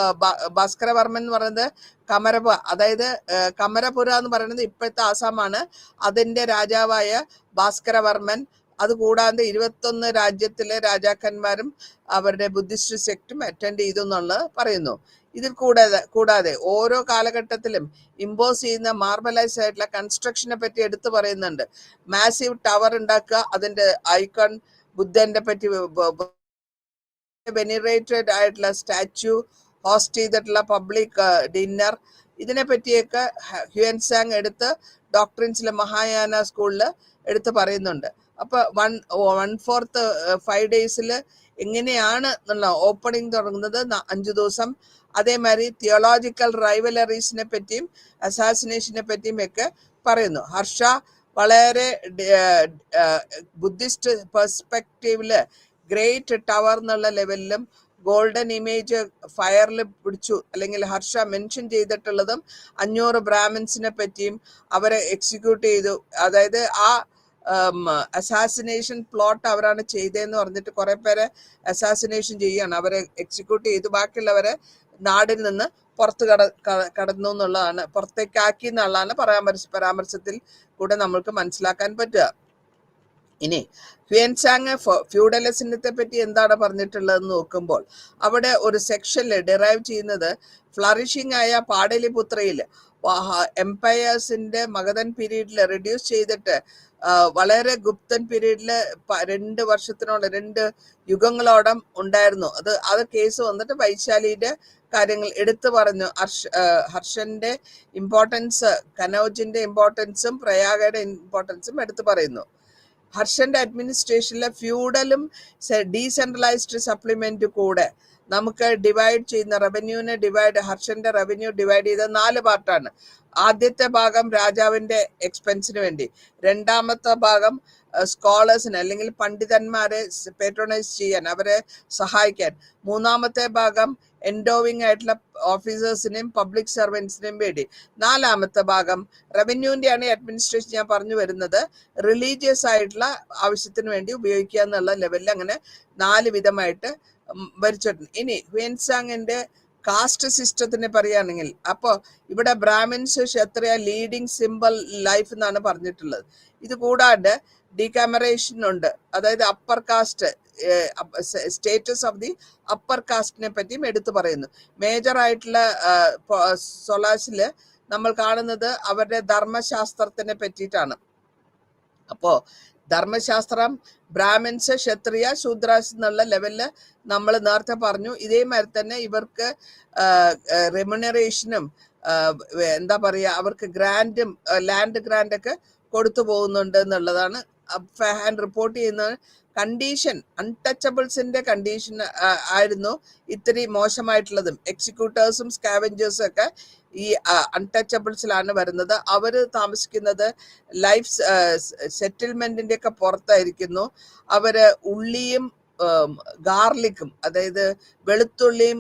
ഭാസ്കരവർമ്മൻ എന്ന് പറയുന്നത് കമരപ, അതായത് കമരപുര എന്ന് പറയുന്നത് ഇപ്പോഴത്തെ ആസാമാണ്. അതിന്റെ രാജാവായ ഭാസ്കരവർമ്മൻ, അതുകൂടാതെ 21 രാജ്യത്തിലെ രാജാക്കന്മാരും അവരുടെ ബുദ്ധിസ്റ്റ് സെക്റ്റും അറ്റൻഡ് ചെയ്തു എന്നുള്ളത് പറയുന്നു. ഇതിൽ കൂടാതെ ഓരോ കാലഘട്ടത്തിലും ഇമ്പോസ് ചെയ്യുന്ന മാർബലൈസ് ആയിട്ടുള്ള കൺസ്ട്രക്ഷനെ പറ്റി എടുത്തു പറയുന്നുണ്ട്. മാസീവ് ടവർ ഉണ്ടാക്കുക, അതിന്റെ ഐക്കൺ ബുദ്ധന്റെ പറ്റി, വെനിറേറ്റഡ് ആയിട്ടുള്ള സ്റ്റാച്യു, ഹോസ്റ്റ് ചെയ്തിട്ടുള്ള പബ്ലിക് ഡിന്നർ, ഇതിനെ പറ്റിയൊക്കെ ഹ്യുവൻസാങ് എടുത്ത് ഡോക്ട്രിൻസിലെ മഹായാന സ്കൂളിൽ എടുത്ത് പറയുന്നുണ്ട്. അപ്പൊ 1/4 5 days എങ്ങനെയാണ് എന്നുള്ള ഓപ്പണിംഗ് തുടങ്ങുന്നത് 5 ദിവസം. അതേമാതിരി തിയോളജിക്കൽ റൈവലറീസിനെ പറ്റിയും അസാസിനേഷനെ പറ്റിയും ഒക്കെ പറയുന്നു. ഹർഷ വളരെ ബുദ്ധിസ്റ്റ് പെർസ്പെക്റ്റീവില് ഗ്രേറ്റ് ടവർ എന്നുള്ള ലെവലിലും ഗോൾഡൻ ഇമേജ് ഫയറിൽ പിടിച്ചു അല്ലെങ്കിൽ ഹർഷ മെൻഷൻ ചെയ്തിട്ടുള്ളതും 500 ബ്രാഹ്മിൻസിനെ പറ്റിയും അവരെ എക്സിക്യൂട്ട് ചെയ്തു. അതായത് ആ അസാസിനേഷൻ പ്ലോട്ട് അവരാണ് ചെയ്തതെന്ന് പറഞ്ഞിട്ട് കുറെ പേരെ അസാസിനേഷൻ ചെയ്യുകയാണ്, അവരെ എക്സിക്യൂട്ട് ചെയ്തു. ബാക്കിയുള്ളവരെ നാടിൽ നിന്ന് പുറത്ത് കടന്നു എന്നുള്ളതാണ്, പുറത്തേക്കാക്കി എന്നുള്ളതാണ് പരാമർശത്തിൽ കൂടെ നമ്മൾക്ക് മനസ്സിലാക്കാൻ പറ്റുക. ഇനി ഹ്യുവൻസാങ് ഫ്യൂഡലിസത്തെ പറ്റി എന്താണ് പറഞ്ഞിട്ടുള്ളതെന്ന് നോക്കുമ്പോൾ അവിടെ ഒരു സെക്ഷനിൽ ഡിറൈവ് ചെയ്യുന്നത് ഫ്ലറിഷിംഗ് ആയ പാടലിപുത്രയിൽ എംപയേഴ്സിന്റെ മഗധൻ പീരീഡിൽ റെഡ്യൂസ് ചെയ്തിട്ട് വളരെ ഗുപ്തൻ പീരീഡില് 2 വർഷത്തിനോളം 2 യുഗങ്ങളോളം ഉണ്ടായിരുന്നു. അത് കേസ് വന്നിട്ട് വൈശാലിയുടെ കാര്യങ്ങൾ എടുത്തു പറഞ്ഞു. ഹർഷന്റെ ഇമ്പോർട്ടൻസ്, കനൌജിന്റെ ഇമ്പോർട്ടൻസും പ്രയാഗയുടെ ഇമ്പോർട്ടൻസും എടുത്തു പറയുന്നു. ഹർഷന്റെ അഡ്മിനിസ്ട്രേഷനിലെ ഫ്യൂഡലും ഡീസെൻട്രലൈസ്ഡ് സപ്ലിമെന്റ് കൂടെ നമുക്ക് ഡിവൈഡ് ചെയ്യുന്ന ഹർഷന്റെ റവന്യൂ ഡിവൈഡ് ചെയ്ത 4 പാർട്ടാണ്. ആദ്യത്തെ ഭാഗം രാജാവിന്റെ എക്സ്പെൻസിന് വേണ്ടി, രണ്ടാമത്തെ ഭാഗം സ്കോളേഴ്സിന് അല്ലെങ്കിൽ പണ്ഡിതന്മാരെ പേട്രോണൈസ് ചെയ്യാൻ, അവരെ സഹായിക്കാൻ, മൂന്നാമത്തെ ഭാഗം എൻഡോവിങ് ആയിട്ടുള്ള ഓഫീസേഴ്സിനെയും പബ്ലിക് സർവൻസിനെയും വേണ്ടി, നാലാമത്തെ ഭാഗം റവന്യൂവിന്റെയാണ് അഡ്മിനിസ്ട്രേഷൻ ഞാൻ പറഞ്ഞു വരുന്നത്, റിലീജിയസ് ആയിട്ടുള്ള ആവശ്യത്തിന് വേണ്ടി ഉപയോഗിക്കുക എന്നുള്ള ലെവലിൽ അങ്ങനെ 4 വിധമായിട്ട് ഭരിച്ചിട്ടുണ്ട്. ഇനി ഹ്യൂൻസാങ്ങിന്റെ കാസ്റ്റ് സിസ്റ്റത്തിനെ പറയുകയാണെങ്കിൽ, അപ്പോൾ ഇവിടെ Brahmins Kshatriya leading simple life എന്നാണ് പറഞ്ഞിട്ടുള്ളത്. ഇത് കൂടാണ്ട് ഡീകാമറേഷൻ ഉണ്ട്, അതായത് upper caste status of the upper കാസ്റ്റിനെ പറ്റിയും എടുത്തു പറയുന്നു. മേജർ ആയിട്ടുള്ള സൊലാസില് നമ്മൾ കാണുന്നത് അവരുടെ ധർമ്മശാസ്ത്രത്തിനെ പറ്റിയിട്ടാണ്. അപ്പോ ധർമ്മശാസ്ത്രം ബ്രാഹ്മിൻസ് ക്ഷത്രിയ ശൂദ്രാസ് എന്നുള്ള ലെവലില് നമ്മൾ നേരത്തെ പറഞ്ഞു. ഇതേമാതിരി തന്നെ ഇവർക്ക് റെമ്യൂണറേഷനും എന്താ പറയാ, അവർക്ക് ഗ്രാൻഡും ലാൻഡ് ഗ്രാൻഡൊക്കെ കൊടുത്തു പോകുന്നുണ്ട് എന്നുള്ളതാണ് ഫഹാൻ റിപ്പോർട്ട് ചെയ്യുന്നത്. കണ്ടീഷൻ, അൺടച്ചബിൾസിന്റെ കണ്ടീഷൻ ആയിരുന്നു ഇത്തിരി മോശമായിട്ടുള്ളതും. എക്സിക്യൂട്ടേഴ്സും സ്കാവഞ്ചേഴ്സും ഒക്കെ ഈ അൺടച്ചബിൾസിലാണ് വരുന്നത്. അവര് താമസിക്കുന്നത് ലൈഫ് സെറ്റിൽമെന്റിന്റെ ഒക്കെ പുറത്തായിരിക്കുന്നു. അവര് ഉള്ളിയും ഗാർലിക്കും, അതായത് വെളുത്തുള്ളിയും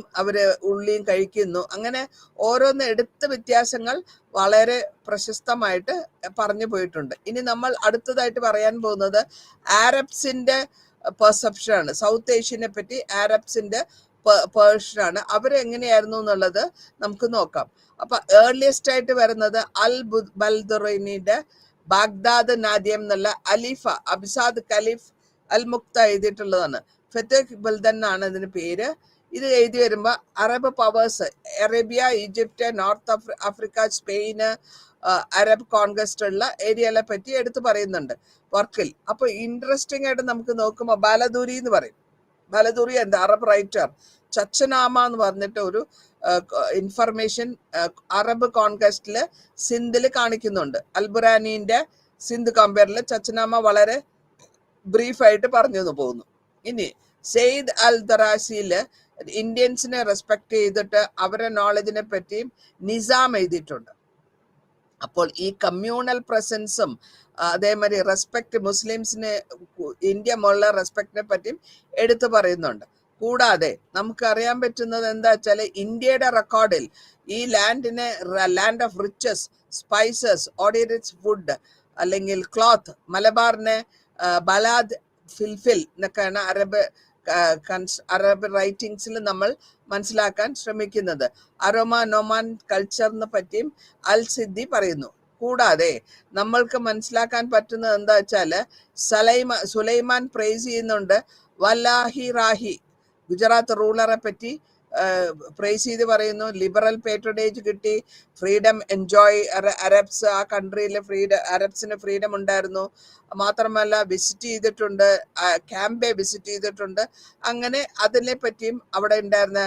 ഉള്ളിയും കഴിക്കുന്നു. അങ്ങനെ ഓരോന്ന് എടുത്ത വ്യത്യാസങ്ങൾ വളരെ പ്രശസ്തമായിട്ട് പറഞ്ഞു പോയിട്ടുണ്ട്. ഇനി നമ്മൾ അടുത്തതായിട്ട് പറയാൻ പോകുന്നത് ആരബ്സിന്റെ പെർസെപ്ഷൻ ആണ്. സൗത്ത് ഏഷ്യനെ പറ്റി ആരബ്സിന്റെ പേർഷനാണ്. അവരെങ്ങനെയായിരുന്നു എന്നുള്ളത് നമുക്ക് നോക്കാം. അപ്പൊ ഏർലിയസ്റ്റ് ആയിട്ട് വരുന്നത് അൽ ബൽദുറൈനിന്റെ ബാഗ്ദാദ് നാദിയം എന്നുള്ള അലിഫ അബ്സാദ് ഖലീഫ് അൽ മുക്ത എഴുതിയിട്ടുള്ളതാണ്. ഫെത്തഹ് ബൽദൻ ആണ് ഇതിന് പേര്. ഇത് എഴുതി വരുമ്പോ Arab powers, Arabia, Egypt, north Africa, Spain, Arab conquest ഉള്ള ഏരിയകളെ പറ്റി എടുത്തു പറയുന്നുണ്ട് വർക്കിൽ. അപ്പൊ ഇൻട്രസ്റ്റിംഗ് ആയിട്ട് നമുക്ക് നോക്കുമ്പോൾ ബാലദൂരി എന്ന് പറയും. ബാലദൂരി എന്താ, അറബ് റൈറ്റർ. ചച്ചനാമ എന്ന് പറഞ്ഞിട്ട് ഒരു ഇൻഫർമേഷൻ അറബ് കോൺക്വസ്റ്റില് സിന്ധില് കാണിക്കുന്നുണ്ട്. അൽബുറാനിന്റെ സിന്ധ് കമ്പയറിൽ ചച്ചനാമ വളരെ ബ്രീഫായിട്ട് പറഞ്ഞു പോകുന്നു. ഇനി സെയ്ദ് അൽ ദറാസിയില് ഇന്ത്യൻസിനെ റെസ്പെക്ട് ചെയ്തിട്ട് അവരുടെ നോളജിനെ പറ്റിയും നിസാം എഴുതിയിട്ടുണ്ട്. അപ്പോൾ ഈ കമ്മ്യൂണൽ പ്രസൻസും അതേമാതിരി റെസ്പെക്ട്, മുസ്ലിംസിന് ഇന്ത്യ മുള്ള റെസ്പെക്റ്റിനെ പറ്റിയും എടുത്തു പറയുന്നുണ്ട്. കൂടാതെ നമുക്ക് അറിയാൻ പറ്റുന്നത് എന്താ വെച്ചാൽ, ഇന്ത്യയുടെ റെക്കോർഡിൽ ഈ ലാൻഡിനെ land of riches, spices, ordinary food അല്ലെങ്കിൽ ക്ലോത്ത്, മലബാറിനെ ബലാദ് ഫിൽഫിൽ എന്നൊക്കെയാണ് അറബ് റൈറ്റിംഗ്സിൽ നമ്മൾ മനസ്സിലാക്കാൻ ശ്രമിക്കുന്നത്. അരോമ നോമാൻ കൾച്ചറിനെ പറ്റിയും അൽ സിദ്ദി പറയുന്നു. കൂടാതെ നമ്മൾക്ക് മനസ്സിലാക്കാൻ പറ്റുന്നത് എന്താ വെച്ചാല്, സുലൈമാൻ പ്രൈസ് ചെയ്യുന്നുണ്ട്. വല്ലാഹി റാഹി ഗുജറാത്ത് റൂളറെ പറ്റി പ്രൈസ് ചെയ്ത് പറയുന്നു. ലിബറൽ പേട്രണേജ് കിട്ടി, ഫ്രീഡം എൻജോയ്, അറബ്സ് ആ കൺട്രിയിലെ അറബ്സിന് ഫ്രീഡം ഉണ്ടായിരുന്നു. മാത്രമല്ല വിസിറ്റ് ചെയ്തിട്ടുണ്ട്, ക്യാമ്പെ വിസിറ്റ് ചെയ്തിട്ടുണ്ട്. അങ്ങനെ അതിനെ പറ്റിയും അവിടെ ഉണ്ടായിരുന്ന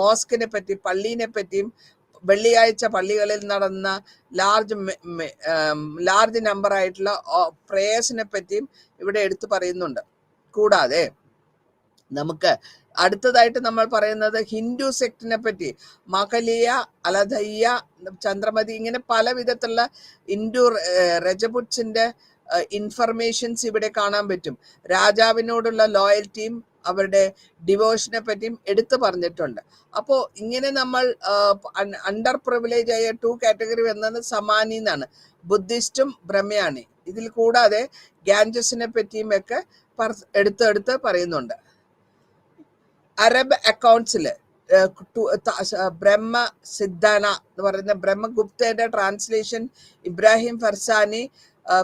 മോസ്കിനെ പറ്റി, പള്ളീനെ പറ്റിയും, വെള്ളിയാഴ്ച പള്ളികളിൽ നടന്ന ലാർജ് നമ്പർ ആയിട്ടുള്ള പ്രേയേഴ്സിനെ പറ്റിയും ഇവിടെ എടുത്തു പറയുന്നുണ്ട്. കൂടാതെ നമുക്ക് അടുത്തതായിട്ട് നമ്മൾ പറയുന്നത് ഹിന്ദു സെക്ടിനെ പറ്റി, മകലിയ, അലധയ്യ, ചന്ദ്രമതി, ഇങ്ങനെ പല വിധത്തിലുള്ള ഹിന്ദു രജപുട്സിന്റെ ഇൻഫർമേഷൻസ് ഇവിടെ കാണാൻ പറ്റും. രാജാവിനോടുള്ള ലോയൽറ്റിയും അവരുടെ ഡിവോഷനെ പറ്റിയും എടുത്തു പറഞ്ഞിട്ടുണ്ട്. അപ്പോൾ ഇങ്ങനെ നമ്മൾ അണ്ടർ പ്രിവിലേജ് ആയ 2 കാറ്റഗറി വന്നത് സമാനി എന്നാണ്, ബുദ്ധിസ്റ്റും ബ്രഹ്മയാനി. ഇതിൽ കൂടാതെ ഗാഞ്ചസിനെ പറ്റിയും ഒക്കെ എടുത്ത് പറയുന്നുണ്ട്. അറബ് അക്കൗണ്ട്സില് ബ്രഹ്മ സിദ്ധാന എന്ന് പറയുന്ന ബ്രഹ്മഗുപ്തയുടെ ട്രാൻസ്ലേഷൻ ഇബ്രാഹിം ഫർസാനി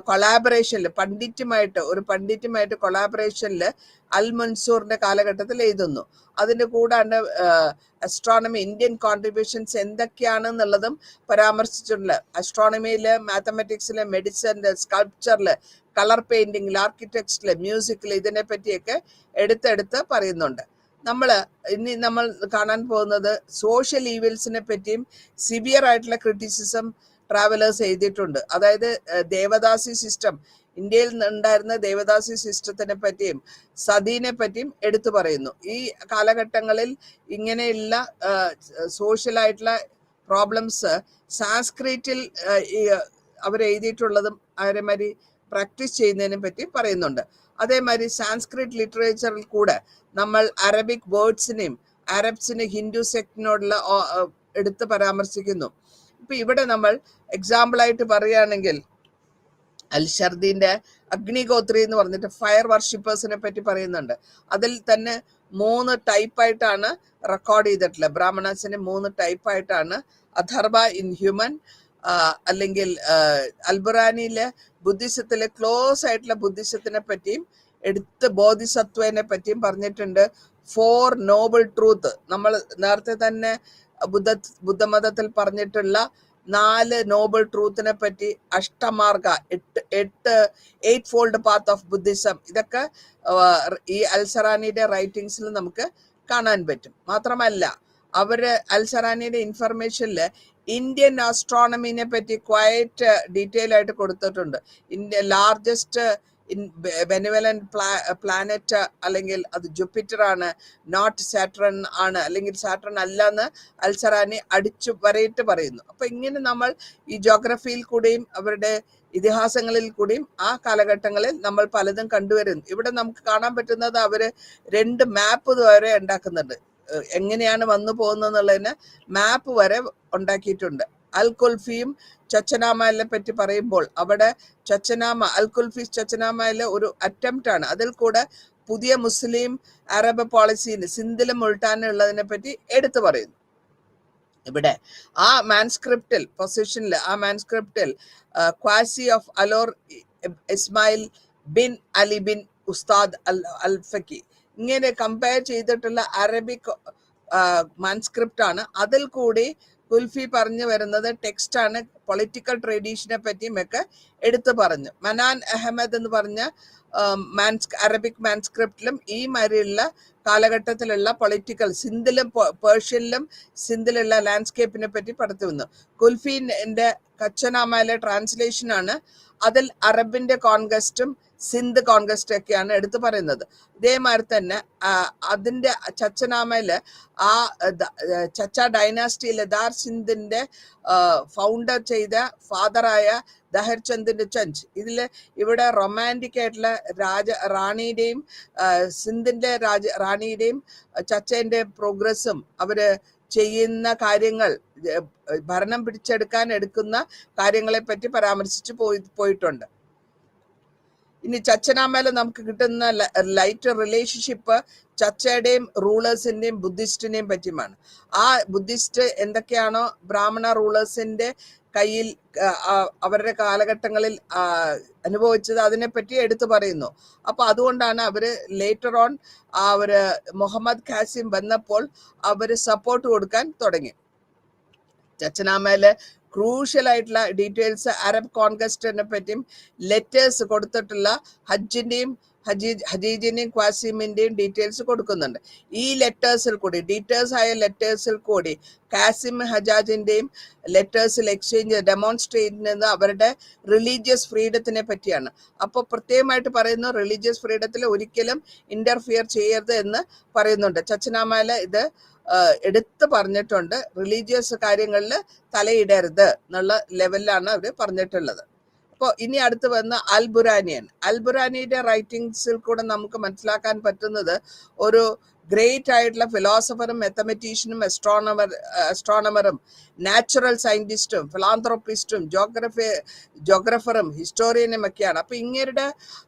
കൊളാബറേഷനിൽ പണ്ഡിറ്റുമായിട്ട് കൊളാബറേഷനില് അൽ മൻസൂറിന്റെ കാലഘട്ടത്തിൽ എഴുതുന്നു. അതിന്റെ കൂടാണ്ട് അസ്ട്രോണമി, ഇന്ത്യൻ കോൺട്രിബ്യൂഷൻസ് എന്തൊക്കെയാണെന്നുള്ളതും പരാമർശിച്ചിട്ടുണ്ട്. അസ്ട്രോണമിയില്, മാത്തമാറ്റിക്സില്, മെഡിസിനില്, സ്കൾപ്ചറില്, കളർ പെയിന്റിങ്ങിൽ, ആർക്കിടെക്ചറില്, മ്യൂസിക്കിൽ ഇതിനെ പറ്റിയൊക്കെ എടുത്തെടുത്ത് പറയുന്നുണ്ട്. ഇനി നമ്മൾ കാണാൻ പോകുന്നത് സോഷ്യൽ ഈവിൽസിനെ പറ്റിയും സിവിയർ ആയിട്ടുള്ള ക്രിറ്റിസിസം ട്രാവലേഴ്സ് എഴുതിയിട്ടുണ്ട്. അതായത് ദേവദാസി സിസ്റ്റം ഇന്ത്യയിൽ ഉണ്ടായിരുന്ന ദേവദാസി സിസ്റ്റത്തിനെ പറ്റിയും സതീനെ പറ്റിയും എടുത്തു പറയുന്നു. ഈ കാലഘട്ടങ്ങളിൽ ഇങ്ങനെയുള്ള സോഷ്യലായിട്ടുള്ള പ്രോബ്ലംസ് സാൻസ്ക്രിറ്റിൽ അവരെഴുതിയിട്ടുള്ളതും അതേമാതിരി പ്രാക്ടീസ് ചെയ്യുന്നതിനെ പറ്റി പറയുന്നുണ്ട്. അതേമാതിരി സാൻസ്ക്രിറ്റ് ലിറ്ററേച്ചറിൽ കൂടെ നമ്മൾ അറബിക് വേർഡ്സിനെയും അറബ്സിന് ഹിന്ദു സെക്ടിനോടുള്ള എടുത്ത് പരാമർശിക്കുന്നു. ഇപ്പൊ ഇവിടെ നമ്മൾ എക്സാമ്പിളായിട്ട് പറയുകയാണെങ്കിൽ അൽഷർദീന്റെ അഗ്നിഗോത്രി എന്ന് പറഞ്ഞിട്ട് ഫയർ വർഷിപ്പേഴ്സിനെ പറ്റി പറയുന്നുണ്ട്. അതിൽ തന്നെ 3 ടൈപ്പായിട്ടാണ് റെക്കോർഡ് ചെയ്തിട്ടുള്ളത്. ബ്രാഹ്മണസിനെ 3 ടൈപ്പായിട്ടാണ് അഥർവ ഇൻ ഹ്യൂമൻ, അല്ലെങ്കിൽ അൽബുറാനിയിലെ ബുദ്ധിസത്തിലെ ക്ലോസ് ആയിട്ടുള്ള ബുദ്ധിസത്തിനെ പറ്റിയും എടുത്ത് ബോധിസത്വനെ പറ്റിയും പറഞ്ഞിട്ടുണ്ട്. 4 നോബിൾ ട്രൂത്ത്, നമ്മൾ നേരത്തെ തന്നെ ബുദ്ധമതത്തിൽ പറഞ്ഞിട്ടുള്ള 4 നോബിൾ ട്രൂത്തിനെ പറ്റി, അഷ്ടമാർഗ, 8 ഫോൾഡ് പാത്ത് ഓഫ് ബുദ്ധിസം, ഇതൊക്കെ ഈ അൽസറാനിയുടെ റൈറ്റിംഗ്സിൽ നമുക്ക് കാണാൻ പറ്റും. മാത്രമല്ല അവര് അൽസറാനിയുടെ ഇൻഫർമേഷനിൽ ഇന്ത്യൻ ആസ്ട്രോണമിനെ പറ്റി ക്വയറ്റ് ഡീറ്റെയിൽ ആയിട്ട് കൊടുത്തിട്ടുണ്ട്. ഇന്ത്യ ലാർജസ്റ്റ് ബെനിവലന്റ് പ്ലാനറ്റ് അല്ലെങ്കിൽ അത് ജൂപ്പിറ്റർ ആണ്, നോട്ട് സാറ്റർൺ ആണ്, അല്ലെങ്കിൽ സാറ്റർൺ അല്ല എന്ന് അൽസറാനി അടിച്ചു വരയിട്ട് പറയുന്നു. അപ്പൊ ഇങ്ങനെ നമ്മൾ ഈ ജോഗ്രഫിയിൽ കൂടിയും അവരുടെ ഇതിഹാസങ്ങളിൽ കൂടിയും ആ കാലഘട്ടങ്ങളിൽ നമ്മൾ പലതും കണ്ടുവരുന്നു. ഇവിടെ നമുക്ക് കാണാൻ പറ്റുന്നത് അവര് 2 മാപ്പ് വരെ ഉണ്ടാക്കുന്നുണ്ട്. എങ്ങനെയാണ് വന്നു പോകുന്നതെന്നുള്ളതിന് മാപ്പ് വരെ ഉണ്ടാക്കിയിട്ടുണ്ട്. അൽ കുൽഫിയും ചച്ചനാമയെ പറ്റി പറയുമ്പോൾ അവിടെ ചച്ചനാമ, അൽ കുൽഫി ചച്ചനാമയിലെ ഒരു അറ്റംപ്റ്റ് ആണ്. അതിൽ കൂടെ പുതിയ മുസ്ലിം അറബ് പോളിസിന് സിന്ധിലും മുൾട്ടാനും ഉള്ളതിനെ പറ്റി എടുത്തു പറയുന്നു. ഇവിടെ ആ മാൻസ്ക്രിപ്റ്റിൽ പൊസിഷനിൽ ക്വാസി ഓഫ് അലോർ ഇസ്മായിൽ ബിൻ അലി ബിൻ ഉസ്താദ് അൽഫക്കി ഇങ്ങനെ കമ്പയർ ചെയ്തിട്ടുള്ള അറബിക് മാൻസ്ക്രിപ്റ്റ് ആണ്. അതിൽ കൂടി കുൽഫി പറഞ്ഞു വരുന്നത് ടെക്സ്റ്റാണ്. പൊളിറ്റിക്കൽ ട്രഡീഷനെ പറ്റിയും ഒക്കെ എടുത്തു പറഞ്ഞു. മനാൻ അഹമ്മദ് എന്ന് പറഞ്ഞ അറബിക് മാൻസ്ക്രിപ്റ്റിലും ഈ മാതിരിയുള്ള കാലഘട്ടത്തിലുള്ള പൊളിറ്റിക്കൽ സിന്ധിലും പേർഷ്യനിലും സിന്ധിലുള്ള ലാൻഡ്സ്കേപ്പിനെ പറ്റി പഠിത്തുവന്നു. കുൽഫിന്റെ കച്ചനാമയിലെ ട്രാൻസ്ലേഷൻ ആണ്. അതിൽ അറബിന്റെ കോൺഗസ്റ്റും സിന്ധ് കോൺഗസ്റ്റ് ഒക്കെയാണ് എടുത്തു പറയുന്നത്. ഇതേമാതിരി തന്നെ അതിന്റെ ചച്ചനാമയില് ആ ചച്ച ഡൈനാസ്റ്റിയിലെ ദാർ സിന്ധിന്റെ ഫൗണ്ടർ ചെയ്ത ഫാദറായ ദഹർചന്ദിന്റെ ചഞ്ച്, ഇവിടെ റൊമാൻറ്റിക് ആയിട്ടുള്ള റാണിയുടെയും സിന്ധിന്റെ റാണിയുടെയും ചച്ചേന്റെ പ്രോഗ്രസ്സും അവര് ചെയ്യുന്ന കാര്യങ്ങൾ, ഭരണം പിടിച്ചെടുക്കാൻ എടുക്കുന്ന കാര്യങ്ങളെ പറ്റി പരാമർശിച്ച് പോയിട്ടുണ്ട്. ഇനി ചച്ചനാമയില് നമുക്ക് കിട്ടുന്ന ലൈറ്റ് റിലേഷൻഷിപ്പ് ചച്ചയുടെയും റൂളേഴ്സിന്റെയും ബുദ്ധിസ്റ്റിനെയും പറ്റിയുമാണ്. ആ ബുദ്ധിസ്റ്റ് എന്തൊക്കെയാണോ ബ്രാഹ്മണ റൂളേഴ്സിന്റെ കയ്യിൽ അവരുടെ കാലഘട്ടങ്ങളിൽ അനുഭവിച്ചത് അതിനെപ്പറ്റി എടുത്തു പറയുന്നു. അപ്പൊ അതുകൊണ്ടാണ് അവര് ലേറ്റർ ഓൺ അവര് മുഹമ്മദ് ഖാസിം വന്നപ്പോൾ അവര് സപ്പോർട്ട് കൊടുക്കാൻ തുടങ്ങി. ചച്ചനാമയില് ക്രൂഷ്യൽ ആയിട്ടുള്ള ഡീറ്റെയിൽസ് അറബ് കോൺഗസ്റ്റിനെ പറ്റിയും ലെറ്റേഴ്സ് കൊടുത്തിട്ടുള്ള ഹജ്ജിന്റെയും ഹജീജിന്റെയും ക്വാസിമിന്റെയും ഡീറ്റെയിൽസ് കൊടുക്കുന്നുണ്ട്. ഈ ലെറ്റേഴ്സിൽ കൂടി ഡീറ്റെയിൽസ് ആയ ലെറ്റേഴ്സിൽ കൂടി കാസിം ഹജാജിന്റെയും ലെറ്റേഴ്സിൽ എക്സ്ചേഞ്ച് ഡെമോൺസ്ട്രേറ്റ് ചെയ്യുന്നത് അവരുടെ റിലീജിയസ് ഫ്രീഡത്തിനെ പറ്റിയാണ്. അപ്പോൾ പ്രത്യേകമായിട്ട് പറയുന്നു റിലീജിയസ് ഫ്രീഡത്തിൽ ഒരിക്കലും ഇന്റർഫിയർ ചെയ്യരുത് എന്ന് പറയുന്നുണ്ട്. ചച്ചനാമയില് ഇത് എടുത്ത് പറഞ്ഞിട്ടുണ്ട്. റിലീജിയസ് കാര്യങ്ങളിൽ തലയിടരുത് എന്നുള്ള ലെവലിലാണ് അവർ പറഞ്ഞിട്ടുള്ളത്. അപ്പോൾ ഇനി അടുത്ത് വന്ന അൽബുറാനിയുടെ റൈറ്റിംഗ്സിൽ കൂടെ നമുക്ക് മനസ്സിലാക്കാൻ പറ്റുന്നത് ഒരു ഗ്രേറ്റ് ആയിട്ടുള്ള ഫിലോസഫറും മാത്തമെറ്റീഷ്യനും അസ്ട്രോണമറും നാച്ചുറൽ സയന്റിസ്റ്റും ഫിലാന്ത്രോപ്പിസ്റ്റും ജോഗ്രഫറും ഹിസ്റ്റോറിയനും ഒക്കെയാണ്. അപ്പൊ ഇങ്ങരുടെ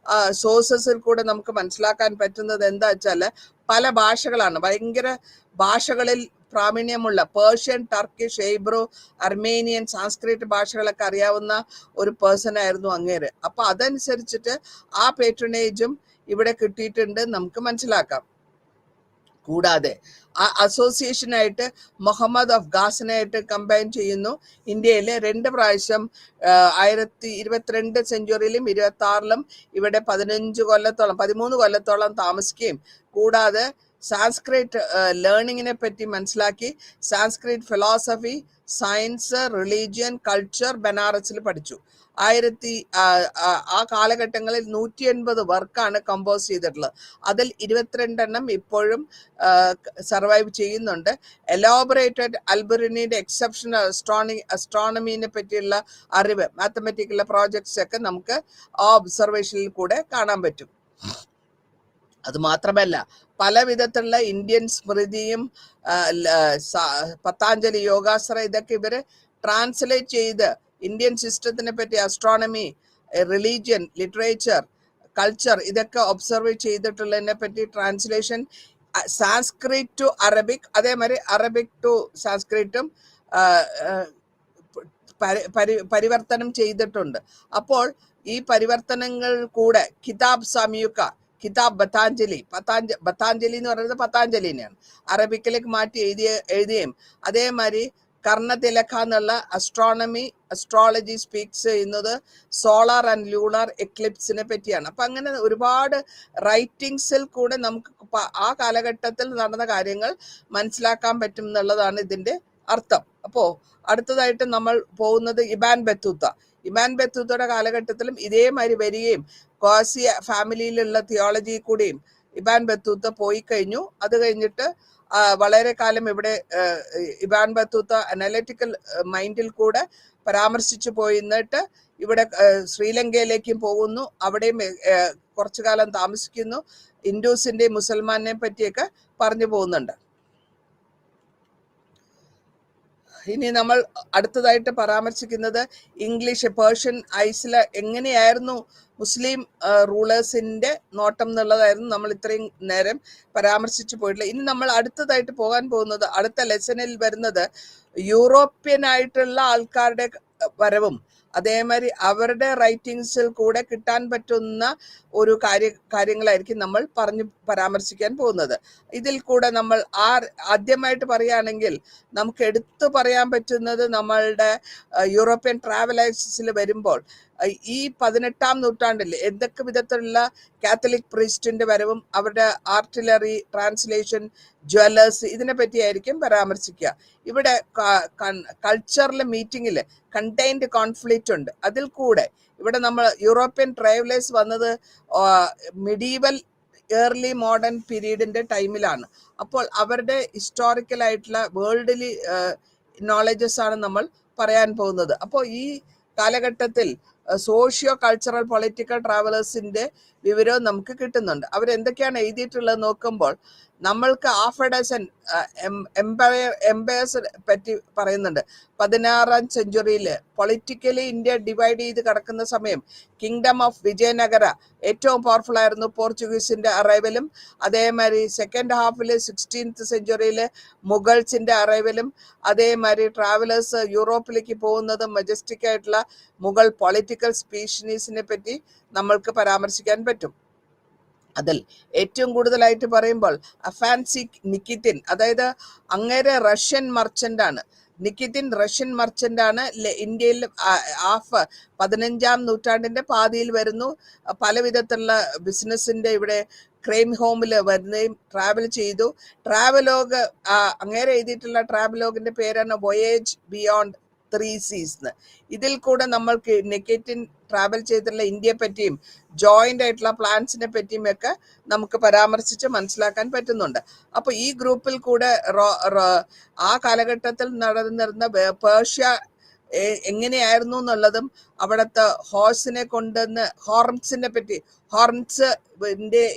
സോഴ്സസിൽ കൂടെ നമുക്ക് മനസ്സിലാക്കാൻ പറ്റുന്നത് എന്താ വെച്ചാൽ പല ഭാഷകളാണ്, ഭയങ്കര ഭാഷകളിൽ പ്രാവീണ്യമുള്ള Persian, Turkish, Hebrew, Armenian, Sanskrit ഭാഷകളൊക്കെ അറിയാവുന്ന ഒരു പേഴ്സൺ ആയിരുന്നു അങ്ങേര്. അപ്പൊ അതനുസരിച്ചിട്ട് ആ പേട്രണേജും ഇവിടെ കിട്ടിയിട്ടുണ്ട് നമുക്ക് മനസ്സിലാക്കാം. കൂടാതെ ആ അസോസിയേഷനായിട്ട് മുഹമ്മദ് ഓഫ് ഗാസിനായിട്ട് കമ്പൈൻ ചെയ്യുന്നു. ഇന്ത്യയിലെ 2 പ്രാവശ്യം 1022 സെഞ്ചുറിയിലും 26-ലും ഇവിടെ 13 കൊല്ലത്തോളം താമസിക്കുകയും കൂടാതെ സാൻസ്ക്രിറ്റ് ലേണിങ്ങിനെ പറ്റി മനസ്സിലാക്കി Sanskrit philosophy, science, religion, culture ബനാറസിൽ പഠിച്ചു. ആ കാലഘട്ടങ്ങളിൽ 180 വർക്കാണ് കമ്പോസ് ചെയ്തിട്ടുള്ളത്. അതിൽ 22 ഇപ്പോഴും സർവൈവ് ചെയ്യുന്നുണ്ട്. എലോബറേറ്റഡ് അൽബറിനിയുടെ എക്സെപ്ഷണൽ അസ്ട്രോണമിനെ പറ്റിയുള്ള അറിവ്, മാത്തമെറ്റിക്കൽ പ്രോജക്ട്സ് ഒക്കെ നമുക്ക് ആ ഒബ്സർവേഷനിൽ കൂടെ കാണാൻ പറ്റും. അത് മാത്രമല്ല, പല വിധത്തിലുള്ള ഇന്ത്യൻ സ്മൃതിയും പതാഞ്ജലി, യോഗാശ്ര ഇതൊക്കെ ഇവര് ട്രാൻസ്ലേറ്റ് ചെയ്ത് ഇന്ത്യൻ സിസ്റ്റത്തിനെ പറ്റി, അസ്ട്രോണമി, റിലീജിയൻ, ലിറ്ററേച്ചർ, കൾച്ചർ ഇതൊക്കെ ഒബ്സർവ് ചെയ്തിട്ടുള്ളതിനെ പറ്റി ട്രാൻസ്ലേഷൻ സാൻസ്ക്രിറ്റ് ടു അറബിക്, അതേമാതിരി അറബിക് ടു സാൻസ്ക്രിറ്റും പരിവർത്തനം ചെയ്തിട്ടുണ്ട്. അപ്പോൾ ഈ പരിവർത്തനങ്ങൾ കൂടെ കിതാബ് സംയുക്ത, കിതാബ് പതാഞ്ജലി എന്ന് പറയുന്നത് പതാഞ്ജലിനെയാണ് അറബിക്കിലേക്ക് മാറ്റി എഴുതുകയും, അതേമാതിരി കർണതിലക എന്നുള്ള അസ്ട്രോളജി സ്പീക്സ് ചെയ്യുന്നത് സോളാർ ആൻഡ് ലൂണാർ എക്ലിപ്സിനെ പറ്റിയാണ്. അപ്പൊ അങ്ങനെ ഒരുപാട് റൈറ്റിങ്സിൽ കൂടെ നമുക്ക് ആ കാലഘട്ടത്തിൽ നടന്ന കാര്യങ്ങൾ മനസ്സിലാക്കാൻ പറ്റും എന്നുള്ളതാണ് ഇതിന്റെ അർത്ഥം. അപ്പോ അടുത്തതായിട്ട് നമ്മൾ പോകുന്നത് ഇബാൻ ബത്തൂത്തയുടെ കാലഘട്ടത്തിലും ഇതേമാതിരി വരികയും ക്വാസി ഫാമിലിയിലുള്ള തിയോളജി കൂടിയും ഇബാൻ ബത്തൂത്ത പോയി കഴിഞ്ഞു. അത് കഴിഞ്ഞിട്ട് വളരെ കാലം ഇവിടെ ഇബാൻ ബത്തൂത്ത അനലിറ്റിക്കൽ മൈൻഡിൽ കൂടെ പരാമർശിച്ചു പോയിട്ട് ഇവിടെ ശ്രീലങ്കയിലേക്കും പോകുന്നു. അവിടെയും കുറച്ചു കാലം താമസിക്കുന്നു. ഹിന്ദുസിന്റെയും മുസൽമാനെയും പറ്റിയൊക്കെ പറഞ്ഞു പോകുന്നുണ്ട്. ഇനി നമ്മൾ അടുത്തതായിട്ട് പരാമർശിക്കുന്നത് ഇംഗ്ലീഷ്, പേർഷ്യൻ ഐസിൽ എങ്ങനെയായിരുന്നു മുസ്ലിം റൂളേഴ്സിന്റെ നോട്ടം എന്നുള്ളതായിരുന്നു നമ്മൾ ഇത്രയും നേരം പരാമർശിച്ചു പോയിട്ടില്ല. ഇനി നമ്മൾ അടുത്തതായിട്ട് പോകാൻ പോകുന്നത്, അടുത്ത ലെസണിൽ വരുന്നത് യൂറോപ്യൻ ആയിട്ടുള്ള ആൾക്കാരുടെ വരവും അതേമാതിരി അവരുടെ റൈറ്റിങ്സിൽ കൂടെ കിട്ടാൻ പറ്റുന്ന ഒരു കാര്യങ്ങളായിരിക്കും നമ്മൾ പരാമർശിക്കാൻ പോകുന്നത്. ഇതിൽ കൂടെ നമ്മൾ ആദ്യമായിട്ട് പറയുകയാണെങ്കിൽ നമുക്ക് എടുത്തു പറയാൻ പറ്റുന്നത്, നമ്മളുടെ യൂറോപ്യൻ ട്രാവലേഴ്സിൽ വരുമ്പോൾ ഈ 18-ാം നൂറ്റാണ്ടിൽ എന്തൊക്കെ വിധത്തിലുള്ള കാത്തലിക് പ്രീസ്റ്റിന്റെ വരവും അവരുടെ ആർട്ടിലറി, ട്രാൻസ്ലേഷൻ, ജ്വല്ലേഴ്സ് ഇതിനെ പറ്റിയായിരിക്കും പരാമർശിക്കുക. ഇവിടെ കൾച്ചറൽ മീറ്റിംഗിൽ കണ്ടെയ്ൻഡ് കോൺഫ്ലിക്റ്റ് ഉണ്ട്. അതിൽ കൂടെ ഇവിടെ നമ്മൾ യൂറോപ്യൻ ട്രാവലേഴ്സ് വന്നത് മിഡീവൽ ഏർലി മോഡേൺ പീരീഡിന്റെ ടൈമിലാണ്. അപ്പോൾ അവരുടെ ഹിസ്റ്റോറിക്കൽ ആയിട്ടുള്ള വേൾഡിലി നോളജസ് ആണ് നമ്മൾ പറയാൻ പോകുന്നത്. അപ്പോൾ ഈ കാലഘട്ടത്തിൽ സോഷ്യോ കൾച്ചറൽ പൊളിറ്റിക്കൽ ട്രാവലേഴ്സിന്റെ വിവരവും നമുക്ക് കിട്ടുന്നുണ്ട്. അവരെന്തൊക്കെയാണ് എഴുതിയിട്ടുള്ളത് നോക്കുമ്പോൾ നമ്മൾക്ക് ഹാഫ് എ ഡസൻ എംപയേഴ്സ് പറ്റി പറയുന്നുണ്ട്. 16-ാം സെഞ്ചുറിയിൽ പൊളിറ്റിക്കലി ഇന്ത്യ ഡിവൈഡ് ചെയ്ത് കിടക്കുന്ന സമയം കിങ്ഡം ഓഫ് വിജയനഗര ഏറ്റവും പവർഫുൾ ആയിരുന്നു. പോർച്ചുഗീസിന്റെ അറൈവലും അതേമാതിരി സെക്കൻഡ് ഹാഫിൽ 16th സെഞ്ചുറിയിൽ മുഗൾസിന്റെ അറൈവലും അതേമാതിരി ട്രാവലേഴ്സ് യൂറോപ്പിലേക്ക് പോകുന്നതും മജസ്റ്റിക് ആയിട്ടുള്ള മുഗൾ പൊളിറ്റിക്കൽ സ്പീഷീസിനെ പറ്റി നമ്മൾക്ക് പരാമർശിക്കാൻ പറ്റും. അതിൽ ഏറ്റവും കൂടുതലായിട്ട് പറയുമ്പോൾ അഫാൻസി നിക്കിറ്റിൻ, അതായത് അങ്ങേരെ റഷ്യൻ മർച്ചന്റ് ആണ്. നിക്കിറ്റിൻ റഷ്യൻ മർച്ചന്റ് ആണ്. ഇന്ത്യയിൽ 15-ാം നൂറ്റാണ്ടിന്റെ പാതിയിൽ വരുന്നു. പല വിധത്തിലുള്ള ബിസിനസിന്റെ ഇവിടെ ക്രെയിം ഹോമിൽ വരുന്നതും ട്രാവൽ ചെയ്തു. ട്രാവലോഗ് അങ്ങേരെ എഴുതിയിട്ടുള്ള ട്രാവലോഗിന്റെ പേരാണ് വോയേജ് ബിയോണ്ട് 3 seas. ഇതിൽ കൂടെ നമ്മൾക്ക് നിക്കിറ്റിൻ ട്രാവൽ ചെയ്തിട്ടുള്ള ഇന്ത്യയെ പറ്റിയും ജോയിന്റ് ആയിട്ടുള്ള പ്ലാൻസിനെ പറ്റിയും ഒക്കെ നമുക്ക് പരാമർശിച്ച് മനസ്സിലാക്കാൻ പറ്റുന്നുണ്ട്. അപ്പൊ ഈ ഗ്രൂപ്പിൽ കൂടെ ആ കാലഘട്ടത്തിൽ നടന്നിരുന്ന പേർഷ്യ എങ്ങനെയായിരുന്നു എന്നുള്ളതും അവിടുത്തെ ഹോഴ്സിനെ കൊണ്ടുവന്ന് ഹോർൺസിനെ പറ്റി, ഹോർൺസ്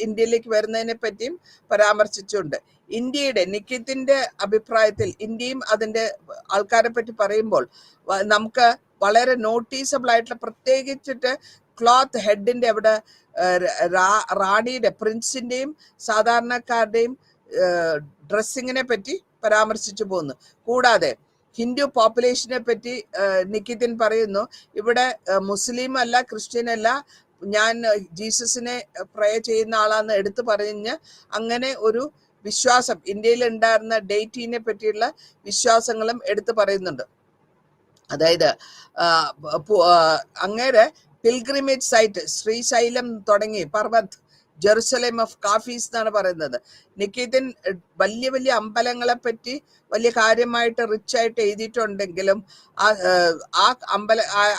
ഇന്ത്യയിലേക്ക് വരുന്നതിനെ പറ്റിയും പരാമർശിച്ചുണ്ട്. ഇന്ത്യയുടെ നിക്കിറ്റിന്റെ അഭിപ്രായത്തിൽ ഇന്ത്യയും അതിന്റെ ആൾക്കാരെ പറ്റി പറയുമ്പോൾ നമുക്ക് വളരെ നോട്ടീസബിൾ ആയിട്ടുള്ള, പ്രത്യേകിച്ചിട്ട് ക്ലോത്ത് ഹെഡിന്റെ അവിടെ റാണിയുടെ, പ്രിൻസിന്റെയും സാധാരണക്കാരുടെയും ഡ്രസ്സിങ്ങിനെ പറ്റി പരാമർശിച്ചു പോകുന്നു. കൂടാതെ ഹിന്ദു പോപ്പുലേഷനെ പറ്റി നിക്കിറ്റിൻ പറയുന്നു, ഇവിടെ മുസ്ലിം അല്ല, ക്രിസ്ത്യൻ അല്ല, ഞാൻ ജീസസിനെ പ്രേ ചെയ്യുന്ന ആളാന്ന് എടുത്തു പറഞ്ഞ് അങ്ങനെ ഒരു വിശ്വാസം ഇന്ത്യയിൽ ഉണ്ടായിരുന്ന ഡേറ്റിനെ പറ്റിയുള്ള വിശ്വാസങ്ങളും എടുത്തു പറയുന്നുണ്ട്. അതായത് അങ്ങേരെ പിൽഗ്രിമേജ് സൈറ്റ് ശ്രീശൈലം തുടങ്ങി പർവത് ജെറുസലേം ഓഫ് കാഫീസ് എന്നാണ് പറയുന്നത്. നിക്കേതൻ വലിയ വലിയ അമ്പലങ്ങളെ പറ്റി വലിയ കാര്യമായിട്ട് റിച്ച് ആയിട്ട് എഴുതിയിട്ടുണ്ടെങ്കിലും ആ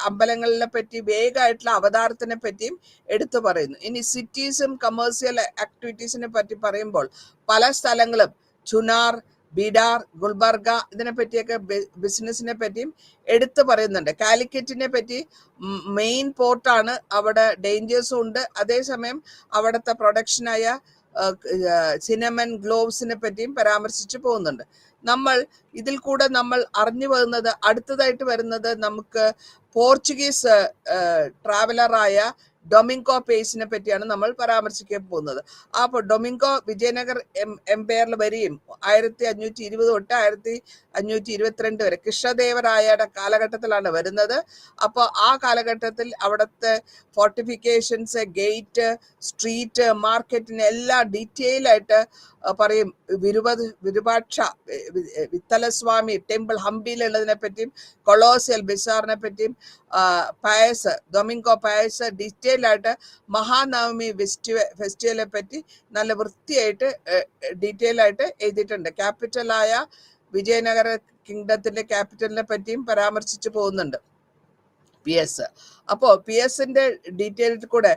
അമ്പലങ്ങളെ പറ്റി വേഗമായിട്ടുള്ള അവതാരത്തിനെ പറ്റിയും എടുത്തു പറയുന്നു. ഇനി സിറ്റീസും കമേഴ്സ്യൽ ആക്ടിവിറ്റീസിനെ പറ്റി പറയുമ്പോൾ പല സ്ഥലങ്ങളും ചുനാർ, ബീഡാർ, ഗുൽബർഗ ഇതിനെ പറ്റിയൊക്കെ ബിസിനസിനെ പറ്റിയും എടുത്തു പറയുന്നുണ്ട്. കാലിക്കറ്റിനെ പറ്റി മെയിൻ പോർട്ടാണ്, അവിടെ ഡേഞ്ചേഴ്സും ഉണ്ട്. അതേസമയം അവിടുത്തെ പ്രൊഡക്ഷനായ സിനമൺ ഗ്ലോവ്സിനെ പറ്റിയും പരാമർശിച്ചു പോകുന്നുണ്ട്. നമ്മൾ ഇതിൽ കൂടെ നമ്മൾ അറിഞ്ഞു പോകുന്നത് അടുത്തതായിട്ട് വരുന്നത് നമുക്ക് പോർച്ചുഗീസ് ട്രാവലറായ ഡൊമിങ്കോ പേസിനെ പറ്റിയാണ് നമ്മൾ പരാമർശിക്കാൻ പോകുന്നത്. അപ്പോൾ ഡൊമിങ്കോ വിജയനഗർ എംപയറിൽ വരികയും 1520 തൊട്ട് 1522 വരെ കൃഷ്ണദേവരായയുടെ കാലഘട്ടത്തിലാണ് വരുന്നത്. അപ്പോൾ ആ കാലഘട്ടത്തിൽ അവിടുത്തെ ഫോർട്ടിഫിക്കേഷൻസ്, ഗേറ്റ്, സ്ട്രീറ്റ്, മാർക്കറ്റിന് എല്ലാം ഡീറ്റെയിൽ ആയിട്ട് പറയും. വിരുപാക്ഷ വിത്തലസ്വാമി ടെമ്പിൾ ഹംപിയിലുള്ളതിനെ പറ്റിയും കൊളോസിയൽ ബിസാറിനെ പറ്റിയും പായസ്, ഡൊമിങ്കോ പായസ് ഡീറ്റെയിൽ ആയിട്ട് മഹാനവമി ഫെസ്റ്റിവലെ പറ്റി നല്ല വൃത്തിയായിട്ട് ഡീറ്റെയിൽ ആയിട്ട് എഴുതിയിട്ടുണ്ട്. ക്യാപിറ്റലായ വിജയനഗര കിങ്ഡത്തിന്റെ ക്യാപിറ്റലിനെ പറ്റിയും പരാമർശിച്ചു പോകുന്നുണ്ട് PS. അപ്പോൾ PS-ന്റെ ഡീറ്റെയിൽ കൂടെ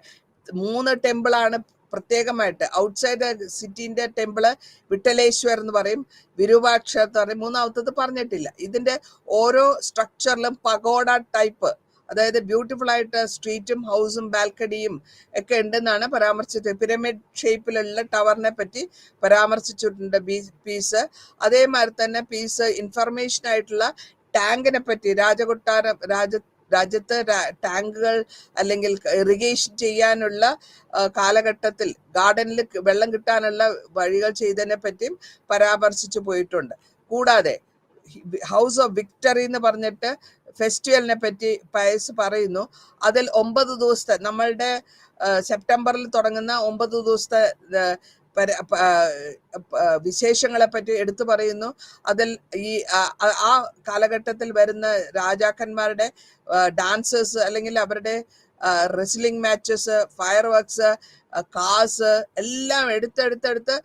3 ടെമ്പിളാണ് പ്രത്യേകമായിട്ട്. ഔട്ട്സൈഡ് സിറ്റിന്റെ ടെമ്പിള് വിട്ടലേശ്വർ എന്ന് പറയും, വിരൂപാക്ഷ എന്ന് പറയും, മൂന്നാമത്തത് പറഞ്ഞിട്ടില്ല. ഇതിന്റെ ഓരോ സ്ട്രക്ചറിലും പഗോഡ ടൈപ്പ്, അതായത് ബ്യൂട്ടിഫുൾ ആയിട്ട് സ്ട്രീറ്റും ഹൗസും ബാൽക്കണിയും ഒക്കെ ഉണ്ടെന്നാണ് പരാമർശിച്ചത്. പിരമിഡ് ഷേപ്പിലുള്ള ടവറിനെ പറ്റി പരാമർശിച്ചിട്ടുണ്ട് പീസ്. അതേമാതിരി തന്നെ പീസ് ഇൻഫർമേഷൻ ആയിട്ടുള്ള ടാങ്കിനെ പറ്റി, രാജ്യത്ത് ടാങ്കുകൾ അല്ലെങ്കിൽ ഇറിഗേഷൻ ചെയ്യാനുള്ള കാലഘട്ടത്തിൽ ഗാർഡനിൽ വെള്ളം കിട്ടാനുള്ള വഴികൾ ചെയ്തതിനെ പറ്റിയും പരാമർശിച്ചു പോയിട്ടുണ്ട്. കൂടാതെ ഹൗസ് ഓഫ് വിക്ടറി എന്ന് പറഞ്ഞിട്ട് ഫെസ്റ്റിവലിനെ പറ്റി പയസ് പറയുന്നു. അതിൽ 9 ദിവസത്തെ, നമ്മളുടെ സെപ്റ്റംബറിൽ തുടങ്ങുന്ന 9 ദിവസത്തെ വിശേഷങ്ങളെ പറ്റി എടുത്തു പറയുന്നു. അതിൽ ഈ ആ കാലഘട്ടത്തിൽ വരുന്ന രാജാക്കന്മാരുടെ ഡാൻസേഴ്സ് അല്ലെങ്കിൽ അവരുടെ റെസ്ലിംഗ് മാച്ചസ്, ഫയർ വർക്ക്സ്, കാസ് എല്ലാം എടുത്തെടുത്ത്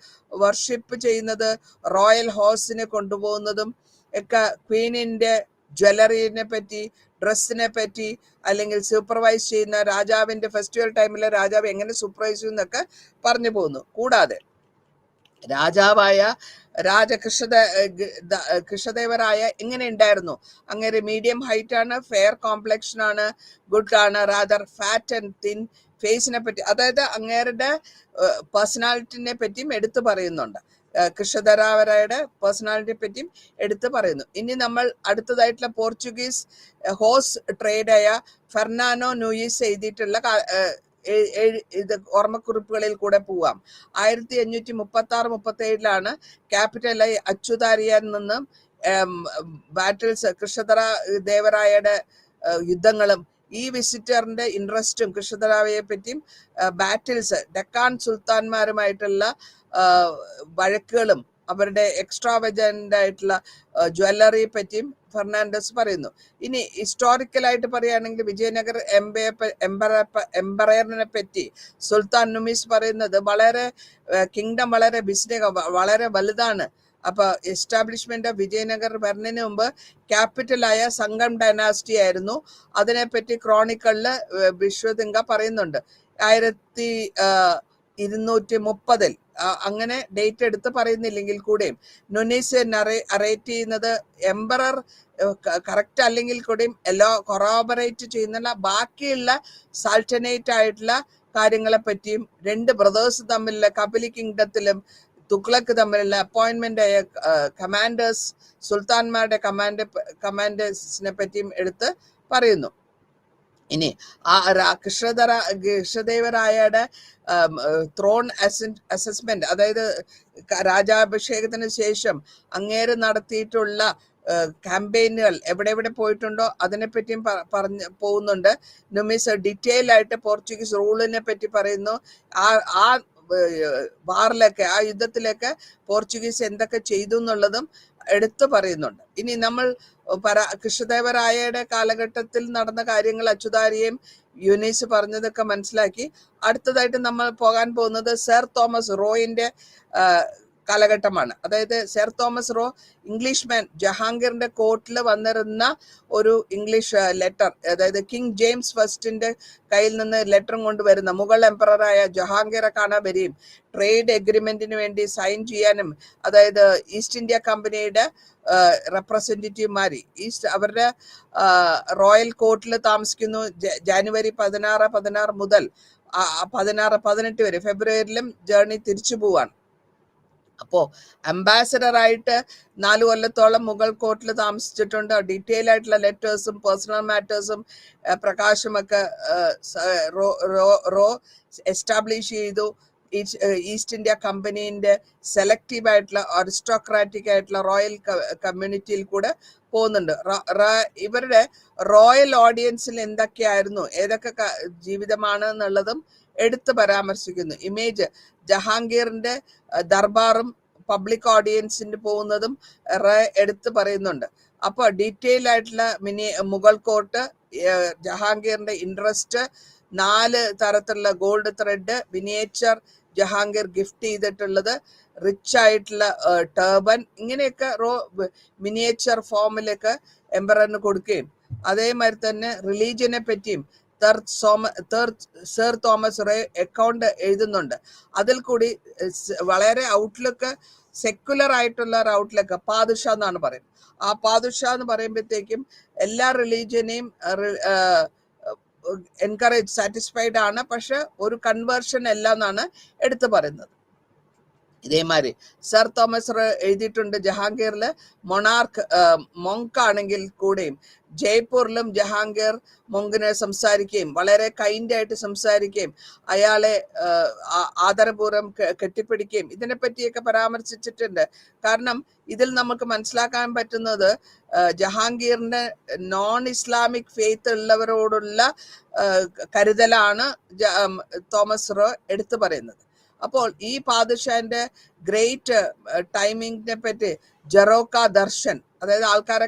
വർഷിപ്പ് ചെയ്യുന്നത്, റോയൽ ഹോഴ്സിനെ കൊണ്ടുപോകുന്നതും ഒക്കെ, ക്വീനിന്റെ ജ്വല്ലറിനെ പറ്റി, ഡ്രസ്സിനെ പറ്റി, അല്ലെങ്കിൽ സൂപ്പർവൈസ് ചെയ്യുന്ന രാജാവിന്റെ ഫെസ്റ്റിവൽ ടൈമിൽ രാജാവ് എങ്ങനെ സൂപ്പർവൈസ് ചെയ്യുന്നൊക്കെ പറഞ്ഞു പോകുന്നു. കൂടാതെ രാജാവായ കൃഷ്ണദേവരായ എങ്ങനെ ഉണ്ടായിരുന്നു? അങ്ങനെ മീഡിയം ഹൈറ്റ് ആണ്, ഫെയർ കോംപ്ലക്ഷൻ ആണ്, ഗുഡ് ആണ്, റാദർ ഫാറ്റ് ആൻഡ് തിൻ. ഫേസിനെ പറ്റി, അതായത് അങ്ങേരുടെ പേഴ്സണാലിറ്റിനെ പറ്റിയും എടുത്തു പറയുന്നുണ്ട്. കൃഷ്ണദേവരായയുടെ പേഴ്സണാലിറ്റിയെ പറ്റിയും എടുത്തു പറയുന്നു. ഇനി നമ്മൾ അടുത്തതായിട്ടുള്ള പോർച്ചുഗീസ് ഹോഴ്സ് ട്രേഡായ ഫെർണാനോ നൂയിസ് എഴുതിയിട്ടുള്ള ഇത് ഓർമ്മക്കുറിപ്പുകളിൽ കൂടെ പോവാം. 1536-37 ക്യാപിറ്റലായി അച്ചുതാരിയയിൽ നിന്നും ബാറ്റിൽസ്, കൃഷ്ണദേവരായയുടെ യുദ്ധങ്ങളും ഈ വിസിറ്ററിന്റെ ഇൻട്രസ്റ്റും കൃഷ്ണദേവരായയെ പറ്റിയും ബാറ്റിൽസ്, ഡെക്കാൻ സുൽത്താൻമാരുമായിട്ടുള്ള വഴക്കുകളും അവരുടെ എക്സ്ട്രാവജന്റ് ആയിട്ടുള്ള ജ്വല്ലറിയെ പറ്റിയും ഫെർണാണ്ടസ് പറയുന്നു. ഇനി ഹിസ്റ്റോറിക്കലായിട്ട് പറയുകയാണെങ്കിൽ വിജയനഗർ എംപയറിനെ പറ്റി സുൽത്താൻ നുമിസ് പറയുന്നത് വളരെ കിങ്ഡം വളരെ വളരെ വലുതാണ്. അപ്പൊ എസ്റ്റാബ്ലിഷ്മെന്റ് ഓഫ് വിജയനഗർ വരുന്നതിന് മുമ്പ് ക്യാപിറ്റലായ സംഗം ഡൈനാസ്റ്റി ആയിരുന്നു. അതിനെപ്പറ്റി ക്രോണിക്കളില് വിശ്വതിങ്ക പറയുന്നുണ്ട്. 1230 അങ്ങനെ ഡേറ്റ് എടുത്ത് പറയുന്നില്ലെങ്കിൽ കൂടെയും നുനീസ് അറേറ്റ് ചെയ്യുന്നത് എംപറർ കറക്റ്റ് അല്ലെങ്കിൽ കൂടെയും എല്ലാം കൊറോബറേറ്റ് ചെയ്യുന്ന ബാക്കിയുള്ള സാൾട്ടനേറ്റ് ആയിട്ടുള്ള കാര്യങ്ങളെ പറ്റിയും 2 ബ്രദേഴ്സ് തമ്മിലുള്ള കപിലി കിങ്ഡത്തിലും തുഗ്ലക്ക് തമ്മിലുള്ള അപ്പോയിന്റ്മെന്റ് ആയ കമാൻഡേഴ്സ്, സുൽത്താൻമാരുടെ കമാൻഡേഴ്സിനെ പറ്റിയും എടുത്ത് പറയുന്നു. ഇനി കൃഷ്ണദേവരായയുടെ ത്രോൺ അസസ്മെന്റ്, അതായത് രാജാഭിഷേകത്തിന് ശേഷം അങ്ങേര് നടത്തിയിട്ടുള്ള ക്യാമ്പയിനുകൾ എവിടെ പോയിട്ടുണ്ടോ അതിനെപ്പറ്റിയും പറഞ്ഞു പോകുന്നുണ്ട്. നുമിസ് ഡീറ്റെയിൽ ആയിട്ട് പോർച്ചുഗീസ് റൂളിനെ പറ്റി പറയുന്നു. ആ വാറിലൊക്കെ, ആ യുദ്ധത്തിലൊക്കെ പോർച്ചുഗീസ് എന്തൊക്കെ ചെയ്തു എന്നുള്ളതും എടുത്തു പറയുന്നുണ്ട്. ഇനി നമ്മൾ കൃഷ്ണദേവരായയുടെ കാലഘട്ടത്തിൽ നടന്ന കാര്യങ്ങൾ, അച്ചുതാരിയെയും യുനീസ് പറഞ്ഞതൊക്കെ മനസ്സിലാക്കി. അടുത്തതായിട്ട് നമ്മൾ പോകാൻ പോകുന്നത് സർ തോമസ് റോയിന്റെ കാലഘട്ടമാണ്. അതായത് സർ തോമസ് റോ ഇംഗ്ലീഷ്മാൻ, ജഹാംഗീറിന്റെ കോർട്ടിൽ വന്നിരുന്ന ഒരു ഇംഗ്ലീഷ് ലെറ്റർ, അതായത് കിങ് ജെയിംസ് ഫസ്റ്റിന്റെ കയ്യിൽ നിന്ന് ലെറ്ററും കൊണ്ടുവരുന്ന മുഗൾ എംപററായ ജഹാംഗീറെ കാണാൻ വരികയും ട്രേഡ് എഗ്രിമെന്റിന് വേണ്ടി സൈൻ ചെയ്യാനും, അതായത് ഈസ്റ്റ് ഇന്ത്യ കമ്പനിയുടെ റെപ്രസെന്റേറ്റീവ്മാർ അവരുടെ റോയൽ കോർട്ടിൽ താമസിക്കുന്നു. ജാനുവരി 16 മുതൽ 18 വരെ, ഫെബ്രുവരിയിലും ജേർണി തിരിച്ചു പോവാണ്. അപ്പോ അംബാസഡർ ആയിട്ട് 4 കൊല്ലത്തോളം മുഗൾ കോർട്ടിൽ താമസിച്ചിട്ടുണ്ട്. ഡീറ്റെയിൽ ആയിട്ടുള്ള ലെറ്റേഴ്സും പേഴ്സണൽ മാറ്റേഴ്സും പ്രകാശമൊക്കെ റോ എസ്റ്റാബ്ലിഷ് ചെയ്തു. ഈസ്റ്റ് ഇന്ത്യ കമ്പനീന്റെ സെലക്റ്റീവ് ആയിട്ടുള്ള അരിസ്റ്റോക്രാറ്റിക് ആയിട്ടുള്ള റോയൽ കമ്മ്യൂണിറ്റിയിൽ കൂടെ പോകുന്നുണ്ട്. ഇവരുടെ റോയൽ ഓഡിയൻസിൽ എന്തൊക്കെയായിരുന്നു, ഏതൊക്കെ ജീവിതമാണ് എന്നുള്ളതും എടുത്ത് പരാമർശിക്കുന്നു. ഇമേജ് ജഹാംഗീറിന്റെ ദർബാറും പബ്ലിക് ഓഡിയൻസിന് പോകുന്നതും എടുത്ത് പറയുന്നുണ്ട്. അപ്പോൾ ഡീറ്റെയിൽ ആയിട്ടുള്ള മുഗൾ കോർട്ട്, ജഹാംഗീറിന്റെ ഇൻട്രസ്റ്റ്, 4 തരത്തിലുള്ള gold thread miniature Jahangir gift ചെയ്തിട്ടുള്ളത്, റിച്ച് ആയിട്ടുള്ള ടർബൻ, ഇങ്ങനെയൊക്കെ മിനിയേച്ചർ ഫോമിലൊക്കെ എംപററിന് കൊടുക്കുകയും, അതേമാതിരി തന്നെ റിലീജിയനെ പറ്റിയും സർ തോമസ് റേ അക്കൗണ്ട് എഴുതുന്നുണ്ട്. അതിൽ കൂടി വളരെ ഔട്ട്ലുക്ക് സെക്കുലർ ആയിട്ടുള്ള ഒരു ഔട്ട്ലുക്ക്, പാദുഷ എന്നാണ് പറയുന്നത്. ആ പാദുഷ എന്ന് പറയുമ്പോഴത്തേക്കും എല്ലാ റിലീജിയനെയും എൻകറേജ്, സാറ്റിസ്ഫൈഡ് ആണ്, പക്ഷെ ഒരു കൺവേർഷൻ അല്ല എന്നാണ് എടുത്തു പറയുന്നത്. ഇതേമാതിരി സർ തോമസ് എഴുതിയിട്ടുണ്ട് ജഹാംഗീറില് മൊങ്ക് ആണെങ്കിൽ കൂടെയും ജയ്പൂരിലും ജഹാംഗീർ മൊങ്കിനെ സംസാരിക്കുകയും വളരെ കൈൻഡായിട്ട് സംസാരിക്കുകയും അയാളെ ആദരപൂർവ്വം കെട്ടിപ്പിടിക്കുകയും ഇതിനെപ്പറ്റിയൊക്കെ പരാമർശിച്ചിട്ടുണ്ട്. കാരണം ഇതിൽ നമുക്ക് മനസ്സിലാക്കാൻ പറ്റുന്നത് ജഹാംഗീറിന്റെ നോൺ ഇസ്ലാമിക് ഫെയ്ത്ത് ഉള്ളവരോടുള്ള കരുതലാണ് തോമസ് റോ എടുത്തു പറയുന്നത്. അപ്പോൾ ഈ പാദുഷാന്റെ ഗ്രേറ്റ് ടൈമിങ്ങിനെ പറ്റി ജറോക്ക ദർശൻ, അതായത് ആൾക്കാരെ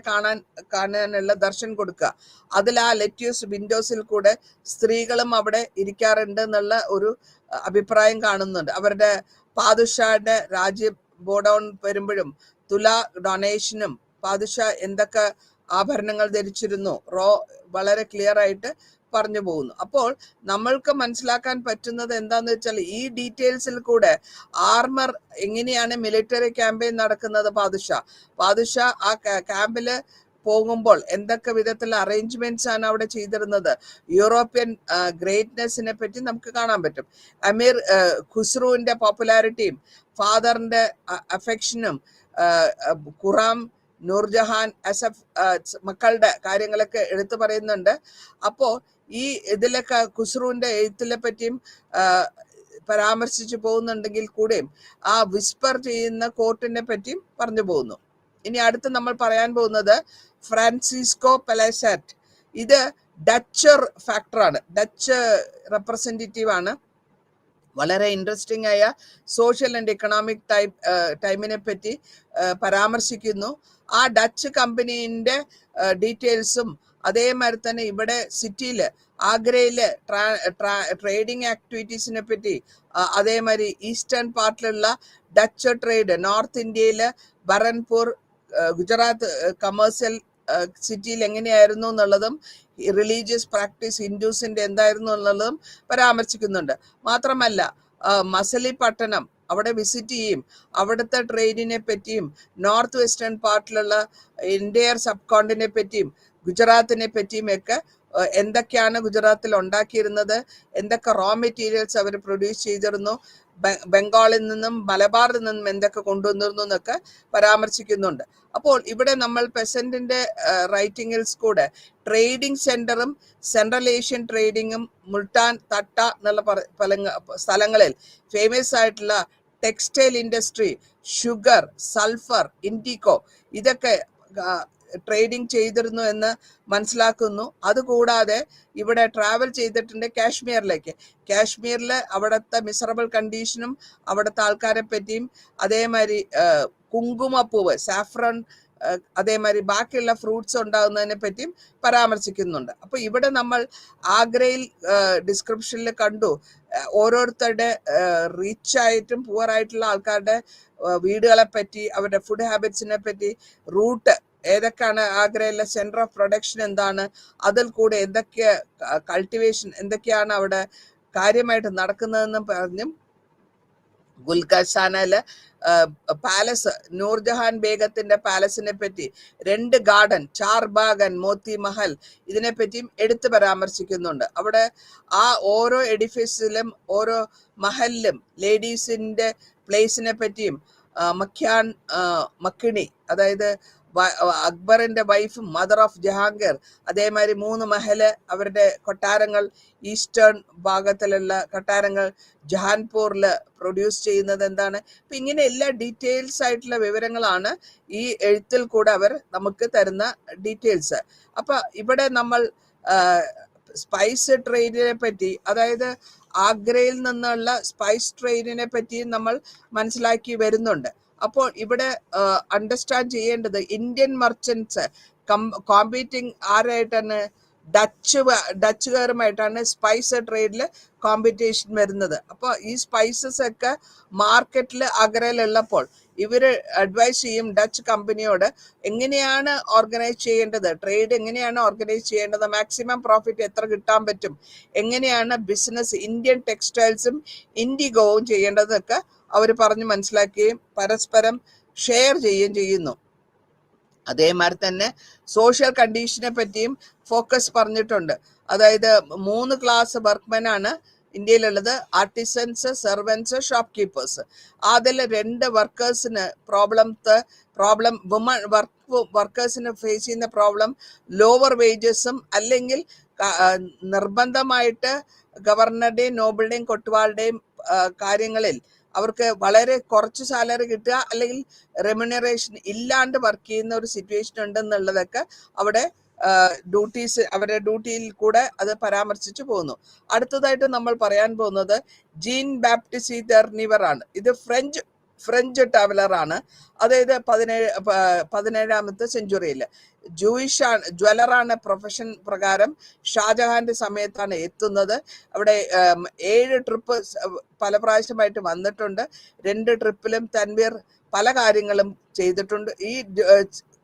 കാണാനുള്ള ദർശൻ കൊടുക്കുക, അതിൽ ആ ലെറ്റ്യൂസ് വിൻഡോസിൽ കൂടെ സ്ത്രീകളും അവിടെ ഇരിക്കാറുണ്ട് എന്നുള്ള ഒരു അഭിപ്രായം കാണുന്നുണ്ട്. അവരുടെ പാദുഷാന്റെ രാജ്യ ബോഡൗൺ വരുമ്പോഴും തുല ഡൊണേഷനും പാദുഷ എന്തൊക്കെ ആഭരണങ്ങൾ ധരിച്ചിരുന്നു റോ വളരെ ക്ലിയർ ആയിട്ട് പറഞ്ഞു പോകുന്നു. അപ്പോൾ നമ്മൾക്ക് മനസ്സിലാക്കാൻ പറ്റുന്നത് എന്താന്ന് വെച്ചാൽ ഈ ഡീറ്റെയിൽസിൽ കൂടെ ആർമർ എങ്ങനെയാണ് മിലിറ്ററി ക്യാമ്പയിൻ നടക്കുന്നത്, പാദുഷ ആ ക്യാമ്പില് പോകുമ്പോൾ എന്തൊക്കെ വിധത്തിലുള്ള അറേഞ്ച്മെന്റ്സ് ആണ് അവിടെ ചെയ്തിരുന്നത്, യൂറോപ്യൻ ഗ്രേറ്റ്നെസ്സിനെ പറ്റി നമുക്ക് കാണാൻ പറ്റും. അമീർ ഖുസ്രുവിന്റെ പോപ്പുലാരിറ്റിയും ഫാദറിന്റെ അഫെക്ഷനും ഖുറാം, നൂർജഹാൻ, അസഫ് മക്കളുടെ കാര്യങ്ങളൊക്കെ എടുത്തു പറയുന്നുണ്ട്. അപ്പോ ഈ ഇതിലൊക്കെ ഖുസ്രുവിന്റെ എഴുത്തിനെ പറ്റിയും പരാമർശിച്ചു പോകുന്നുണ്ടെങ്കിൽ കൂടെയും ആ വിസ്പർ ചെയ്യുന്ന കോർട്ടിനെ പറ്റിയും പറഞ്ഞു പോകുന്നു. ഇനി അടുത്ത് നമ്മൾ പറയാൻ പോകുന്നത് ഫ്രാൻസിസ്കോ പെലസാറ്റ്. ഇത് ഡച്ച് ഫാക്ടറാണ്, ഡച്ച് റെപ്രസെന്റേറ്റീവ് ആണ്. വളരെ ഇൻട്രസ്റ്റിംഗ് ആയ സോഷ്യൽ ആൻഡ് എക്കണോമിക് ടൈമിനെ പറ്റി പരാമർശിക്കുന്നു. ആ ഡച്ച് കമ്പനീന്റെ ഡീറ്റെയിൽസും അതേമാതിരി തന്നെ ഇവിടെ സിറ്റിയില് ആഗ്രയില് ട്രേഡിംഗ് ആക്ടിവിറ്റീസിനെ പറ്റി, അതേമാതിരി ഈസ്റ്റേൺ പാർട്ടിലുള്ള ഡച്ച് ട്രേഡ്, നോർത്ത് ഇന്ത്യയില് ബറൻപൂർ, ഗുജറാത്ത് കമേഴ്സ്യൽ സിറ്റിയിൽ എങ്ങനെയായിരുന്നു എന്നുള്ളതും റിലീജിയസ് പ്രാക്ടീസ് ഹിന്ദുസിന്റെ എന്തായിരുന്നു എന്നുള്ളതും പരാമർശിക്കുന്നുണ്ട്. മാത്രമല്ല മസലിപട്ടണം അവിടെ വിസിറ്റ് ചെയ്യും, അവിടുത്തെ ട്രെയിനിനെ പറ്റിയും നോർത്ത് വെസ്റ്റേൺ പാർട്ടിലുള്ള ഇന്ത്യർ സബ് കോണ്ടിനെ പറ്റിയും ഗുജറാത്തിനെ പറ്റിയും ഒക്കെ എന്തൊക്കെയാണ് ഗുജറാത്തിൽ ഉണ്ടാക്കിയിരുന്നത്, എന്തൊക്കെ റോ മെറ്റീരിയൽസ് അവർ പ്രൊഡ്യൂസ് ചെയ്തിരുന്നു, ബംഗാളിൽ നിന്നും മലബാറിൽ നിന്നും എന്തൊക്കെ കൊണ്ടുവന്നിരുന്നു എന്നൊക്കെ പരാമർശിക്കുന്നുണ്ട്. അപ്പോൾ ഇവിടെ നമ്മൾ പെസന്റിന്റെ റൈറ്റിംഗിൽസ് കൂടെ ട്രേഡിംഗ് സെന്ററും സെൻട്രൽ ഏഷ്യൻ ട്രേഡിങ്ങും മുൾട്ടാൻ, തട്ട എന്നുള്ള പല സ്ഥലങ്ങളിൽ ഫേമസ് ആയിട്ടുള്ള textile industry, sugar, sulphur, indigo ഇതൊക്കെ ട്രേഡിംഗ് ചെയ്തിരുന്നു എന്ന് മനസ്സിലാക്കുന്നു. അതുകൂടാതെ ഇവിടെ ട്രാവൽ ചെയ്തിട്ടുണ്ട് കാശ്മീരിലേക്ക്. കാശ്മീരിലെ അവിടുത്തെ മിസറബിൾ കണ്ടീഷനും അവിടുത്തെ ആൾക്കാരെ പറ്റിയും അതേമാതിരി കുങ്കുമപ്പൂവ്, സാഫ്രൺ അതേമാതിരി ബാക്കിയുള്ള ഫ്രൂട്ട്സ് ഉണ്ടാകുന്നതിനെ പറ്റിയും പരാമർശിക്കുന്നുണ്ട്. അപ്പോൾ ഇവിടെ നമ്മൾ ആഗ്രയിൽ ഡിസ്ക്രിപ്ഷനിൽ കണ്ടു ഓരോരുത്തരുടെ റിച്ച് ആയിട്ടും പുവർ ആയിട്ടുള്ള ആൾക്കാരുടെ വീടുകളെ പറ്റി, അവരുടെ ഫുഡ് ഹാബിറ്റ്സിനെ പറ്റി, റൂട്ട് ഏതൊക്കെയാണ്, ആഗ്രയിലെ സെന്റർ ഓഫ് പ്രൊഡക്ഷൻ എന്താണ്, അതിൽ കൂടെ എന്തൊക്കെ കൾട്ടിവേഷൻ എന്തൊക്കെയാണ് അവിടെ കാര്യമായിട്ട് നടക്കുന്നതെന്നും പറഞ്ഞും ഗുൽഖാസാനയില് പാലസ്, നൂർജഹാൻ ബേഗത്തിന്റെ പാലസിനെ പറ്റി, 2 ഗാർഡൻ, ചാർബാഗൻ, മോത്തി മഹൽ, ഇതിനെ പറ്റിയും എടുത്തു പരാമർശിക്കുന്നുണ്ട്. അവിടെ ആ ഓരോ എഡിഫിസിലും ഓരോ മഹലിലും ലേഡീസിന്റെ പ്ലേസിനെ പറ്റിയും മഖ്യാൻ മക്കിണി, അതായത് അക്ബറിന്റെ വൈഫും മദർ ഓഫ് ജഹാംഗീർ, അതേമാതിരി 3 മഹല്, അവരുടെ കൊട്ടാരങ്ങൾ, ഈസ്റ്റേൺ ഭാഗത്തിലുള്ള കൊട്ടാരങ്ങൾ, ജഹാൻപൂറിൽ പ്രൊഡ്യൂസ് ചെയ്യുന്നത് എന്താണ്, അപ്പൊ ഇങ്ങനെ എല്ലാ ഡീറ്റെയിൽസ് ആയിട്ടുള്ള വിവരങ്ങളാണ് ഈ എഴുത്തിൽ കൂടെ അവർ നമുക്ക് തരുന്ന ഡീറ്റെയിൽസ്. അപ്പൊ ഇവിടെ നമ്മൾ സ്പൈസ് ട്രേഡിനെ പറ്റി, അതായത് ആഗ്രയിൽ നിന്നുള്ള സ്പൈസ് ട്രേഡിനെ പറ്റി നമ്മൾ മനസ്സിലാക്കി വരുന്നുണ്ട്. അപ്പോൾ ഇവിടെ അണ്ടർസ്റ്റാൻഡ് ചെയ്യേണ്ടത് ഇന്ത്യൻ മർച്ചൻസ് കോമ്പീറ്റിംഗ് ആരായിട്ടാണ്, ഡച്ചുകാരുമായിട്ടാണ് സ്പൈസ് ട്രേഡിൽ കോമ്പറ്റീഷൻ വരുന്നത്. അപ്പോൾ ഈ സ്പൈസസ് ഒക്കെ മാർക്കറ്റിൽ ആഗ്രയിലുള്ളപ്പോൾ ഇവര് അഡ്വൈസ് ചെയ്യും ഡച്ച് കമ്പനിയോട് എങ്ങനെയാണ് ഓർഗനൈസ് ചെയ്യേണ്ടത്, ട്രേഡ് എങ്ങനെയാണ് ഓർഗനൈസ് ചെയ്യേണ്ടത്, മാക്സിമം പ്രോഫിറ്റ് എത്ര കിട്ടാൻ പറ്റും, എങ്ങനെയാണ് ബിസിനസ് ഇന്ത്യൻ ടെക്സ്റ്റൈൽസും ഇൻഡിഗോവും ചെയ്യേണ്ടതൊക്കെ അവർ പറഞ്ഞ് മനസ്സിലാക്കുകയും പരസ്പരം ഷെയർ ചെയ്യുകയും ചെയ്യുന്നു. അതേമാതിരി തന്നെ സോഷ്യൽ കണ്ടീഷനെ പറ്റിയും ഫോക്കസ് പറഞ്ഞിട്ടുണ്ട്. അതായത് 3 ക്ലാസ് വർക്ക്മെൻ ആണ് ഇന്ത്യയിലുള്ളത്, ആർട്ടിസൻസ്, സെർവൻസ്, ഷോപ്പ് കീപ്പേഴ്സ്. അതിൽ 2 വർക്കേഴ്സിന് പ്രോബ്ലം വുമൺ വർക്കേഴ്സിന് ഫേസ് ചെയ്യുന്ന പ്രോബ്ലം ലോവർ വേജസും, അല്ലെങ്കിൽ നിർബന്ധമായിട്ട് ഗവർണറുടെയും നോബിളുടെയും കൊട്ടുവാളുടെയും കാര്യങ്ങളിൽ അവർക്ക് വളരെ കുറച്ച് സാലറി കിട്ടുക, അല്ലെങ്കിൽ റെമ്യൂണറേഷൻ ഇല്ലാണ്ട് വർക്ക് ചെയ്യുന്ന ഒരു സിറ്റുവേഷൻ ഉണ്ടെന്നുള്ളതൊക്കെ അവിടെ ഡ്യൂട്ടീസ്, അവരുടെ ഡ്യൂട്ടിയിൽ കൂടെ അത് പരാമർശിച്ചു പോകുന്നു. അടുത്തതായിട്ട് നമ്മൾ പറയാൻ പോകുന്നത് ജീൻ ബാപ്റ്റിസി ദെർനിവർ ആണ്. ഇത് ഫ്രഞ്ച് ട്രാവലറാണ്. അതായത് 17ാമത്തെ സെഞ്ചുറിയിൽ ജ്വല്ലറാണ്. പ്രൊഫഷൻ പ്രകാരം ഷാജഹാന്റെ സമയത്താണ് എത്തുന്നത്. അവിടെ 7 ട്രിപ്പ് പല പ്രാവശ്യമായിട്ട് വന്നിട്ടുണ്ട്. 2 ട്രിപ്പിലും തൻവീർ പല കാര്യങ്ങളും ചെയ്തിട്ടുണ്ട്. ഈ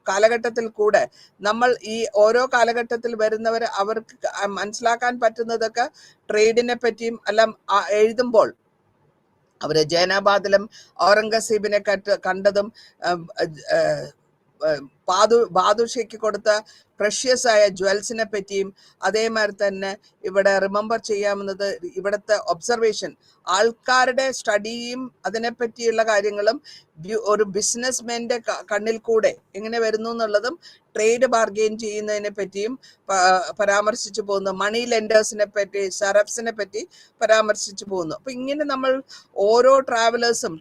കാലഘട്ടത്തിൽ കൂടെ നമ്മൾ ഈ ഓരോ കാലഘട്ടത്തിൽ വരുന്നവർ അവർക്ക് മനസ്സിലാക്കാൻ പറ്റുന്നതൊക്കെ ട്രേഡിനെ പറ്റിയും എല്ലാം എഴുതുമ്പോൾ അവര് ജൈനാബാദിലും ഔറംഗസീബിനെ കണ്ടതും ബാദുഷയ്ക്ക് കൊടുത്ത പ്രഷ്യസ് ആയ ജ്വൽസിനെ പറ്റിയും, അതേമാതിരി തന്നെ ഇവിടെ റിമെമ്പർ ചെയ്യാവുന്നത് ഇവിടുത്തെ ഒബ്സർവേഷൻ, ആൾക്കാരുടെ സ്റ്റഡിയും അതിനെപ്പറ്റിയുള്ള കാര്യങ്ങളും ഒരു ബിസിനസ്മാന്റെ കണ്ണിൽ കൂടെ എങ്ങനെ വരുന്നു എന്നുള്ളതും ട്രേഡ് ബാർഗെയിൻ ചെയ്യുന്നതിനെ പറ്റിയും പരാമർശിച്ചു പോകുന്നു. മണി ലെൻഡേഴ്സിനെ പറ്റി, സറഫ്സിനെ പറ്റി പരാമർശിച്ചു പോകുന്നു. അപ്പൊ ഇങ്ങനെ നമ്മൾ ഓരോ ട്രാവലേഴ്സും,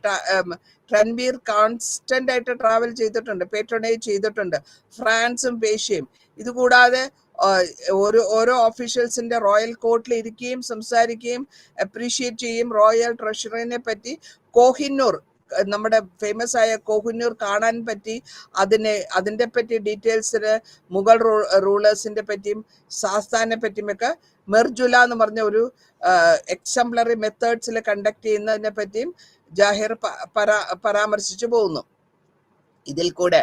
രൺബീർ കോൺസ്റ്റന്റ് ആയിട്ട് ട്രാവൽ ചെയ്തിട്ടുണ്ട്, പേട്രണേജ് ചെയ്തിട്ടുണ്ട്, ഫ്രാൻസും പേഷ്യയും. ഇതുകൂടാതെ ഓരോ ഓഫീഷ്യൽസിന്റെ റോയൽ കോർട്ടിൽ ഇരിക്കുകയും സംസാരിക്കുകയും അപ്രീഷിയേറ്റ് ചെയ്യും. റോയൽ ട്രഷറിനെ പറ്റി, കോഹിന്നൂർ, നമ്മുടെ ഫേമസ് ആയ കോഹിന്നൂർ കാണാൻ പറ്റി, അതിന്റെ പറ്റി ഡീറ്റെയിൽസിന് മുഗൾ റൂളേഴ്സിന്റെ പറ്റിയും സാസ്ഥാനെ പറ്റിയുമൊക്കെ മെർജുല എന്ന് പറഞ്ഞ ഒരു എക്സംപ്ലറി മെത്തേഡ്സിൽ കണ്ടക്ട് ചെയ്യുന്നതിനെ പറ്റിയും ജാഹിർ പരാമർശിച്ചു പോകുന്നു. ഇതിൽ കൂടെ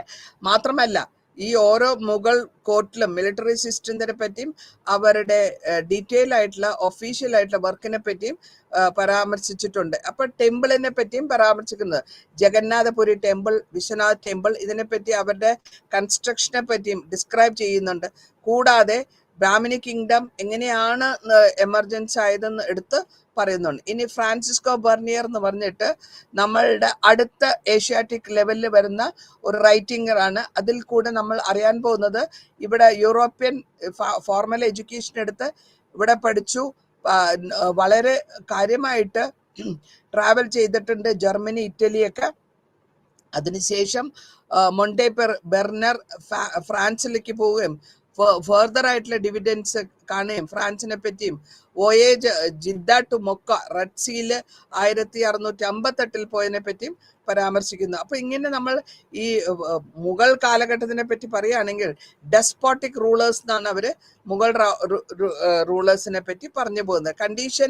മാത്രമല്ല ഈ ഓരോ മുഗൾ കോർട്ടിലും മിലിറ്ററി സിസ്റ്റത്തിനെ പറ്റിയും അവരുടെ ഡീറ്റെയിൽ ആയിട്ടുള്ള ഒഫീഷ്യൽ ആയിട്ടുള്ള വർക്കിനെ പറ്റിയും പരാമർശിച്ചിട്ടുണ്ട്. അപ്പൊ ടെമ്പിളിനെ പറ്റിയും പരാമർശിക്കുന്നത്, ജഗന്നാഥപുരി ടെമ്പിൾ, വിശ്വനാഥ് ടെമ്പിൾ, ഇതിനെപ്പറ്റി അവരുടെ കൺസ്ട്രക്ഷനെ പറ്റിയും ഡിസ്ക്രൈബ് ചെയ്യുന്നുണ്ട്. കൂടാതെ ബ്രാഹ്മിണി കിങ്ഡം എങ്ങനെയാണ് എമർജൻസ് ആയതെന്ന് എടുത്ത് പറയുന്നുണ്ട്. ഇനി ഫ്രാൻസിസ്കോ ബെർണിയർ എന്ന് പറഞ്ഞിട്ട് നമ്മളുടെ അടുത്ത ഏഷ്യാറ്റിക് ലെവലിൽ വരുന്ന ഒരു റൈറ്റിംഗർ ആണ്. അതിൽ കൂടെ നമ്മൾ അറിയാൻ പോകുന്നത് ഇവിടെ യൂറോപ്യൻ ഫോർമൽ എഡ്യൂക്കേഷൻ എടുത്ത് ഇവിടെ പഠിച്ചു, വളരെ കാര്യമായിട്ട് ട്രാവൽ ചെയ്തിട്ടുണ്ട്, ജർമ്മനി, ഇറ്റലിയൊക്കെ. അതിനുശേഷം ബെർണർ ഫ്രാൻസിലേക്ക് പോവുകയും ഫർദർ ആയിട്ടുള്ള ഡിവിഡൻസ് കാണുകയും ഫ്രാൻസിനെ പറ്റിയും voyage Jeddah to Mocha Red Sea 1658 പോയതിനെ പറ്റിയും പരാമർശിക്കുന്നു. അപ്പൊ ഇങ്ങനെ നമ്മൾ ഈ മുഗൾ കാലഘട്ടത്തിനെ പറ്റി പറയുകയാണെങ്കിൽ ഡെസ്പോട്ടിക് റൂളേഴ്സ് എന്നാണ് അവര് മുഗൾ റൂളേഴ്സിനെ പറ്റി പറഞ്ഞു പോകുന്നത്. കണ്ടീഷൻ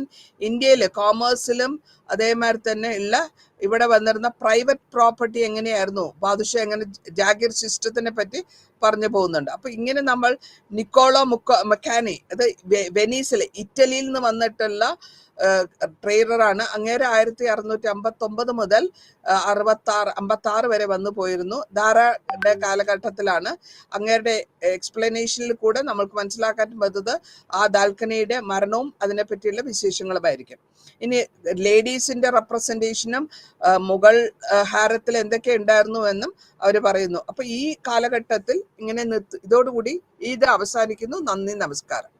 ഇന്ത്യയില് കോമേഴ്സിലും അതേമാതിരി തന്നെ ഉള്ള ഇവിടെ വന്നിരുന്ന പ്രൈവറ്റ് പ്രോപ്പർട്ടി എങ്ങനെയായിരുന്നു, ബാദുഷാ എങ്ങനെ ജാഗീർ സിസ്റ്റത്തിനെ പറ്റി പറഞ്ഞു പോകുന്നുണ്ട്. അപ്പൊ ഇങ്ങനെ നമ്മൾ നിക്കോളോ മെക്കാനി, അത് വെനീസിൽ ഇറ്റലിയിൽ നിന്ന് വന്നിട്ടുള്ള ട്രേഡറാണ്. അങ്ങേരെ 1659 മുതൽ 56 വരെ വന്നു പോയിരുന്നു. ധാരയുടെ കാലഘട്ടത്തിലാണ്. അങ്ങേരുടെ എക്സ്പ്ലനേഷനിൽ കൂടെ നമുക്ക് മനസ്സിലാക്കാൻ പറ്റുന്നത് ആ ദാൽക്കനിയുടെ മരണവും അതിനെ പറ്റിയുള്ള വിശേഷങ്ങളുമായിരിക്കും. ഇനി ലേഡീസിന്റെ റെപ്രസെന്റേഷനും മുഗൾ ഹാരത്തിൽ എന്തൊക്കെ ഉണ്ടായിരുന്നു എന്നും അവർ പറയുന്നു. അപ്പൊ ഈ കാലഘട്ടത്തിൽ ഇങ്ങനെ ഇതോടുകൂടി ഇത് അവസാനിക്കുന്നു. നന്ദി, നമസ്കാരം.